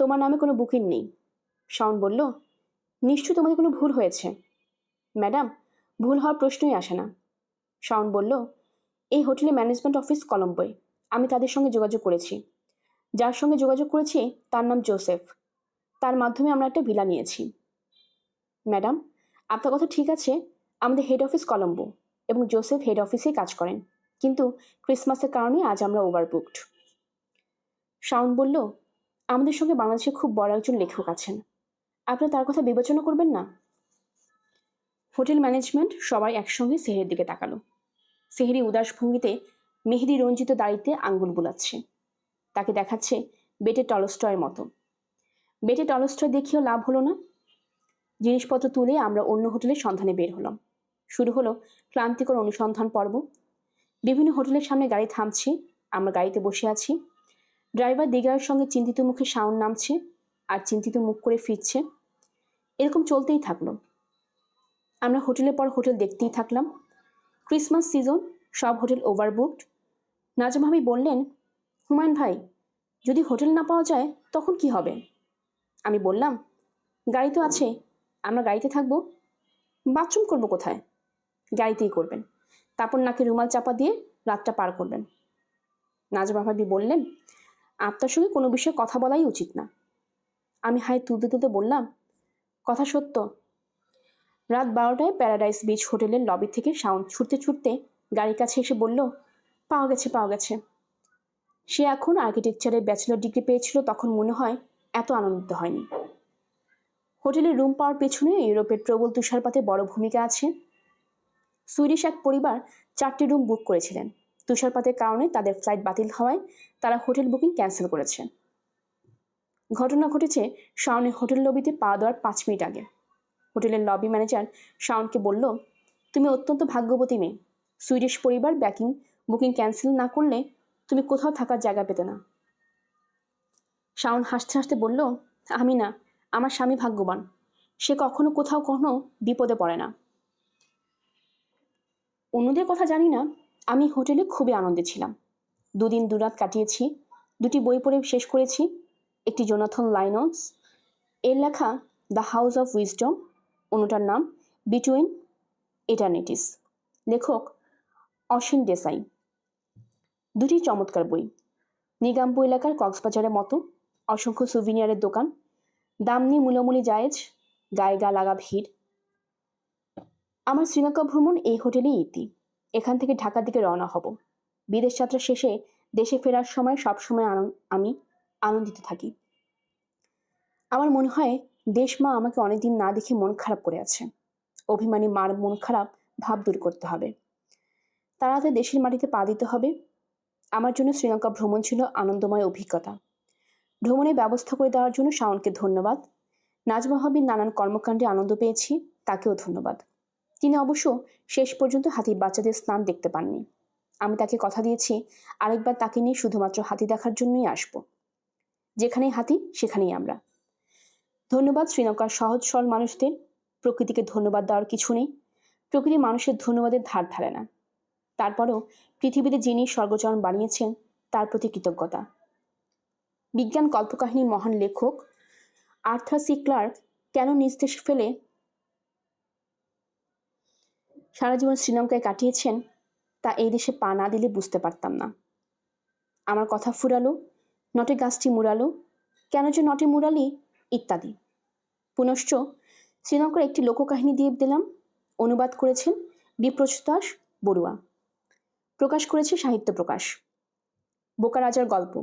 তোমার নামে কোনো বুকিং নেই। শাওন বলল, নিশ্চয়ই তোমাদের কোনো ভুল হয়েছে। ম্যাডাম, ভুল হওয়ার প্রশ্নই আসে না। শাওন বলল, এই হোটেলে ম্যানেজমেন্ট অফিস কলম্বোয়। আমি তাদের সঙ্গে যোগাযোগ করেছি। যার সঙ্গে যোগাযোগ করেছি তার নাম জোসেফ। তার মাধ্যমে আমরা একটা ভিলা নিয়েছি। ম্যাডাম, আপনার কথা ঠিক আছে, আমাদের হেড অফিস কলম্বো এবং জোসেফ হেড অফিসেই কাজ করেন, কিন্তু ক্রিসমাসের কারণে আজ আমরা ওভারবুকড। শাওন বলল, আমাদের সঙ্গে বাংলাদেশে খুব বড় একজন লেখক আছেন, আপনারা তার কথা বিবেচনা করবেন না? হোটেল ম্যানেজমেন্ট সবাই একসঙ্গে সেহেরির দিকে তাকালো। সেহেরি উদাস ভঙ্গিতে মেহেদি রঞ্জিত দাড়িতে আঙ্গুল বুলাচ্ছে। তাকে দেখাচ্ছে বেটে টলস্টয়ের মতো। বেটে টলস্টয় দেখিও লাভ হলো না। জিনিসপত্র তুলে আমরা অন্য হোটেলের সন্ধানে বের হলাম। শুরু হলো ক্লান্তিকর অনুসন্ধান পর্ব। বিভিন্ন হোটেলের সামনে গাড়ি থামছে, আমরা গাড়িতে বসে আছি। ড্রাইভার দিগার সঙ্গে চিন্তিত মুখে শাওন নামছে আর চিন্তিত মুখ করে ফিরছে। এরকম চলতেই থাকলো। আমরা হোটেলের পর হোটেল দেখতেই থাকলাম। ক্রিসমাস সিজন, সব হোটেল ওভারবুকড। নাজম ভাবি বললেন, হুমায়ুন ভাই, যদি হোটেল না পাওয়া যায় তখন কি হবে? আমি বললাম, গাড়ি তো আছে, আমরা গাড়িতে থাকবো। বাথরুম করবো কোথায়? গাড়িতেই করবেন, তারপর নাকে রুমাল চাপা দিয়ে রাতটা পার করবেন। নাজমা ভাবি বললেন, আপনার সঙ্গে কোনো বিষয়ে কথা বলাই উচিত না। আমি হাই তুলতে তুলতে বললাম, কথা সত্য। রাত 12টায় প্যারাডাইস বিচ হোটেলের লবি থেকে শাওন ছুটতে ছুটতে গাড়ির কাছে এসে বলল, পাওয়া গেছে, পাওয়া গেছে। সে এখন আর্কিটেকচারে ব্যাচেলর ডিগ্রি পেয়েছিল, তখন মনে হয় এত আনন্দিত হয়নি। হোটেলের রুম পাওয়ার পেছনে ইউরোপের প্রবল তুষারপাতে বড় ভূমিকা আছে। সুইডিশ এক পরিবার 4টি রুম বুক করেছিলেন। তুষারপাতের কারণে তাদের ফ্লাইট বাতিল হওয়ায় তারা হোটেল বুকিং ক্যান্সেল করেছে। ঘটনা ঘটেছে শাওনের হোটেল লবিতে পা দেওয়ার 5 মিনিট আগে। হোটেলের লবি ম্যানেজার শাওনকে বলল, তুমি অত্যন্ত ভাগ্যবতী মেয়ে। সুইডিশ পরিবার বুকিং ক্যান্সেল না করলে তুমি কোথাও থাকার জায়গা পেতে না। শাওন হাসতে হাসতে বলল, আমি না, আমার স্বামী ভাগ্যবান। সে কখনো বিপদে পড়ে না। অন্যদের কথা জানি না, আমি হোটেলে খুবই আনন্দে ছিলাম। 2 দিন 2 রাত কাটিয়েছি। 2টি বই পড়ে শেষ করেছি। একটি জোনাথন লাইনস এর লেখা দ্য হাউস অফ উইজডম, অন্যটার নাম বিটুইন এটার্নিটিস, লেখক অসীম দেসাই। 2টি চমৎকার বই। নিগাম্বু এলাকার কক্সবাজারের মতো, অসংখ্য সুভিনিয়ারের দোকান, দাম নিয়ে মূলামূলি জায়েজ, গায়ে গা লাগা ভিড়। আমার শ্রীলঙ্কা ভ্রমণ এই হোটেলেই ইতি। এখান থেকে ঢাকার দিকে রওনা হব। বিদেশ যাত্রা শেষে দেশে ফেরার সময় সবসময় আমি আনন্দিত থাকি। আমার মনে হয় দেশ মা আমাকে অনেকদিন না দেখে মন খারাপ করে আছে। অভিমানী মার মন খারাপ ভাব দূর করতে হবে। তাড়াতাড়ি দেশের মাটিতে পা দিতে হবে। আমার জন্য শ্রীলঙ্কা ভ্রমণ ছিল আনন্দময় অভিজ্ঞতা। ভ্রমণের ব্যবস্থা করে দেওয়ার জন্য শাওনকে ধন্যবাদ। নাজমা ভাবির নানান কর্মকাণ্ডে আনন্দ পেয়েছি, তাকেও ধন্যবাদ। তিনি অবশ্য শেষ পর্যন্ত হাতির বাচ্চাদের স্নান দেখতে পাননি। আমি তাকে কথা দিয়েছি আরেকবার তাকে নিয়ে শুধুমাত্র হাতি দেখার জন্যই আসব। যেখানেই হাতি সেখানেই আমরা। ধন্যবাদ শ্রীলঙ্কার সহজ সরল মানুষদের। প্রকৃতিকে ধন্যবাদ দেওয়ার কিছু নেই। প্রকৃতি মানুষের ধন্যবাদের ধার ধারে না। তারপরেও পৃথিবীতে যিনি স্বর্গচরণ বানিয়েছেন তার প্রতি কৃতজ্ঞতা। বিজ্ঞান কল্পকাহিনীর মহান লেখক আর্থার সি ক্লার্ক কেন নিজ দেশ ফেলে সারা জীবন শ্রীলঙ্কায় কাটিয়েছেন তা এই দেশে পা না দিলে বুঝতে পারতাম না। আমার কথা ফুরালো, নটে গাছটি মুড়ালো, কেন যে নটে মুড়ালি ইত্যাদি। পুনশ্চ শ্রীলঙ্কার একটি লোককাহিনী দিয়ে দিলাম। অনুবাদ করেছেন বিপ্রদাস বড়ুয়া। প্রকাশ করেছে সাহিত্য প্রকাশ। বোকা রাজার গল্প।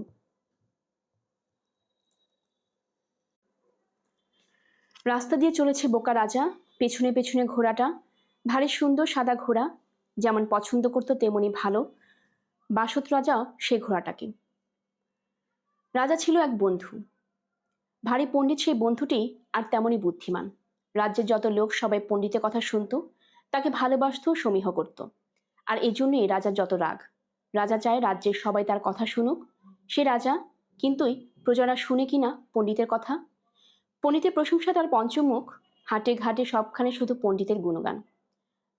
রাস্তা দিয়ে চলেছে বোকা রাজা, পেছনে পেছনে ঘোড়াটা। ভারী সুন্দর সাদা ঘোড়া, যেমন পছন্দ করতো তেমনি ভালো। বাসত রাজা সে ঘোড়াটাকে। রাজা ছিল এক বন্ধু, ভারী পণ্ডিত। সেই বন্ধুটি আর তেমনই বুদ্ধিমান। রাজ্যের যত লোক সবাই পণ্ডিতের কথা শুনত, তাকে ভালোবাসত, সমীহ করত। আর এই জন্যই রাজার যত রাগ। রাজা চায় রাজ্যের সবাই তার কথা শুনুক। সে রাজা, কিন্তুই প্রজারা শুনে কিনা পণ্ডিতের কথা। পণ্ডিতের প্রশংসা তার পঞ্চমুখ। হাটে ঘাটে সবখানে শুধু পণ্ডিতের গুণগান।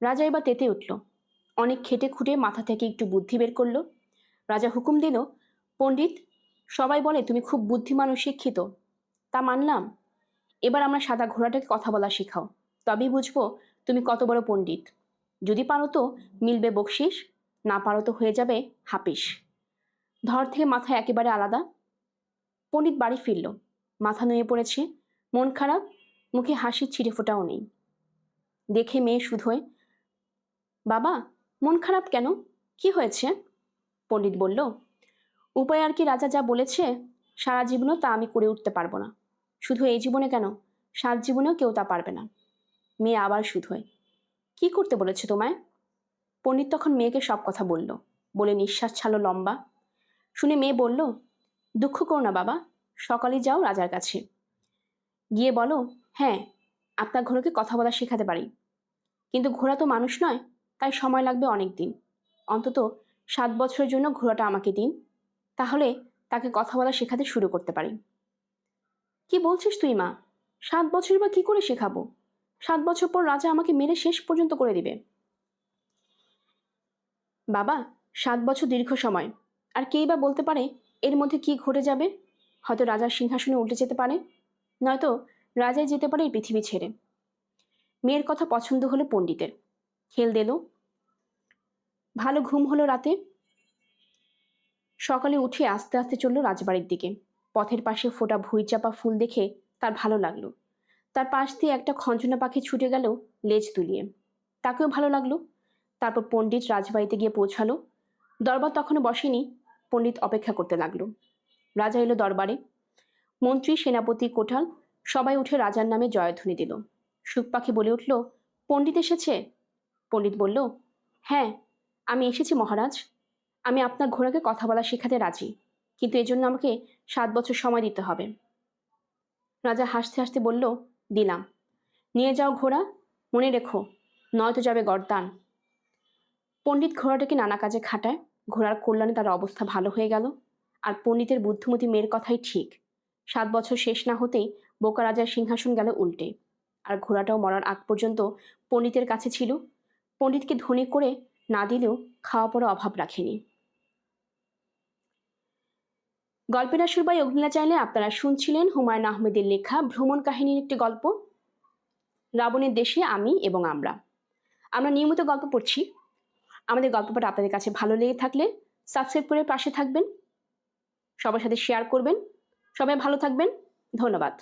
রাজা এবার তেতে উঠল। অনেক খেটে খুঁটে মাথা থেকে একটু বুদ্ধি বের করলো। রাজা হুকুম দিল, পণ্ডিত, সবাই বলে তুমি খুব বুদ্ধিমান ও শিক্ষিত, তা মানলাম। এবার আমরা সাদা ঘোড়াটাকে কথা বলা শেখাও, তবেই বুঝবো তুমি কত বড় পণ্ডিত। যদি পারো তো মিলবে বকশিস, না পারো তো হয়ে যাবে হাপিস। ধর থেকে মাথা একেবারে আলাদা। পণ্ডিত বাড়ি ফিরল, মাথা নুয়ে পড়েছে, মন খারাপ, মুখে হাসির ছিটে ফোটাও নেই। দেখে মেয়ে শুধোয়, বাবা, মন খারাপ কেন, কি হয়েছে? পণ্ডিত বলল, উপায় আর কি, রাজা যা বলেছে সারা জীবনও তা আমি করে উঠতে পারবো না। শুধু এই জীবনে কেন, 7 জীবনেও কেউ তা পারবে না। মেয়ে আবার শুধোয়, কি করতে বলেছে তোমায়? পণ্ডিত তখন মেয়েকে সব কথা বলল, বলে নিঃশ্বাস ছাড়ল লম্বা। শুনে মেয়ে বলল, দুঃখ করো না বাবা, সকালে যাও রাজার কাছে, গিয়ে বলো, হ্যাঁ, আপনার ঘোড়াকে কথা বলা শেখাতে পারি, কিন্তু ঘোড়া তো মানুষ নয়, তাই সময় লাগবে অনেক দিন। অন্তত 7 বছরের জন্য ঘোড়াটা আমাকে দিন, তাহলে তাকে কথা বলা শেখাতে শুরু করতে পারি। কি বলছিস তুই মা, 7 বছর বা কি করে শেখাবো? 7 বছর পর রাজা আমাকে মেরে শেষ পর্যন্ত করে দিবে। বাবা, 7 বছর দীর্ঘ সময়, আর কেই বা বলতে পারে এর মধ্যে কি ঘটে যাবে। হয়তো রাজার সিংহাসনে উল্টে যেতে পারে, নয়তো রাজাই যেতে পারে এই পৃথিবী ছেড়ে। মেয়ের কথা পছন্দ হলো পণ্ডিতের। খেল দিল, ভালো ঘুম হলো রাতে। সকালে উঠে আস্তে আস্তে চলল রাজবাড়ির দিকে। পথের পাশে ফোটা ভুঁইচাপা ফুল দেখে তার ভালো লাগলো। তার পাশ দিয়ে একটা খঞ্জনা পাখি ছুটে গেল লেজ তুলিয়ে, তাকেও ভালো লাগলো। তারপর পণ্ডিত রাজবাড়িতে গিয়ে পৌঁছালো। দরবার তখনও বসেনি। পণ্ডিত অপেক্ষা করতে লাগলো। রাজা এলো দরবারে। মন্ত্রী, সেনাপতি, কোঠাল সবাই উঠে রাজার নামে জয়ধ্বনি দিল। সুখ পাখি বলে উঠল, পণ্ডিত এসেছে। পণ্ডিত বলল, হ্যাঁ, আমি এসেছি মহারাজ। আমি আপনার ঘোড়াকে কথা বলা শেখাতে রাজি, কিন্তু এজন্য আমাকে 7 বছর সময় দিতে হবে। রাজা হাসতে হাসতে বলল, দিলাম, নিয়ে যাও ঘোড়া, মনে রেখো, নয়তো যাবে গর্দান। পণ্ডিত ঘোড়াটাকে নানা কাজে খাটায়। ঘোড়ার কল্যাণে তার অবস্থা ভালো হয়ে গেল। আর পণ্ডিতের বুদ্ধিমতী মেয়ের কথাই ঠিক। 7 বছর শেষ না হতেই বোকা রাজার সিংহাসন গেল উল্টে। আর ঘোড়াটাও মরার আগ পর্যন্ত পণ্ডিতের কাছে ছিল। পণ্ডিতকে ধনী করে না দিলেও খাওয়া পড়া অভাব রাখেনি। গল্পের আসর বাই অগ্নিলা চাইলে আপনারা শুনছিলেন হুমায়ুন আহমেদের লেখা ভ্রমণ কাহিনীর একটি গল্প, রাবণের দেশে আমি এবং আমরা। আমরা নিয়মিত গল্প পড়ছি। আমাদের গল্প পাঠ আপনাদের কাছে ভালো লেগে থাকলে সাবস্ক্রাইব করে পাশে থাকবেন, সবার সাথে শেয়ার করবেন। সবাই ভালো থাকবেন, ধন্যবাদ।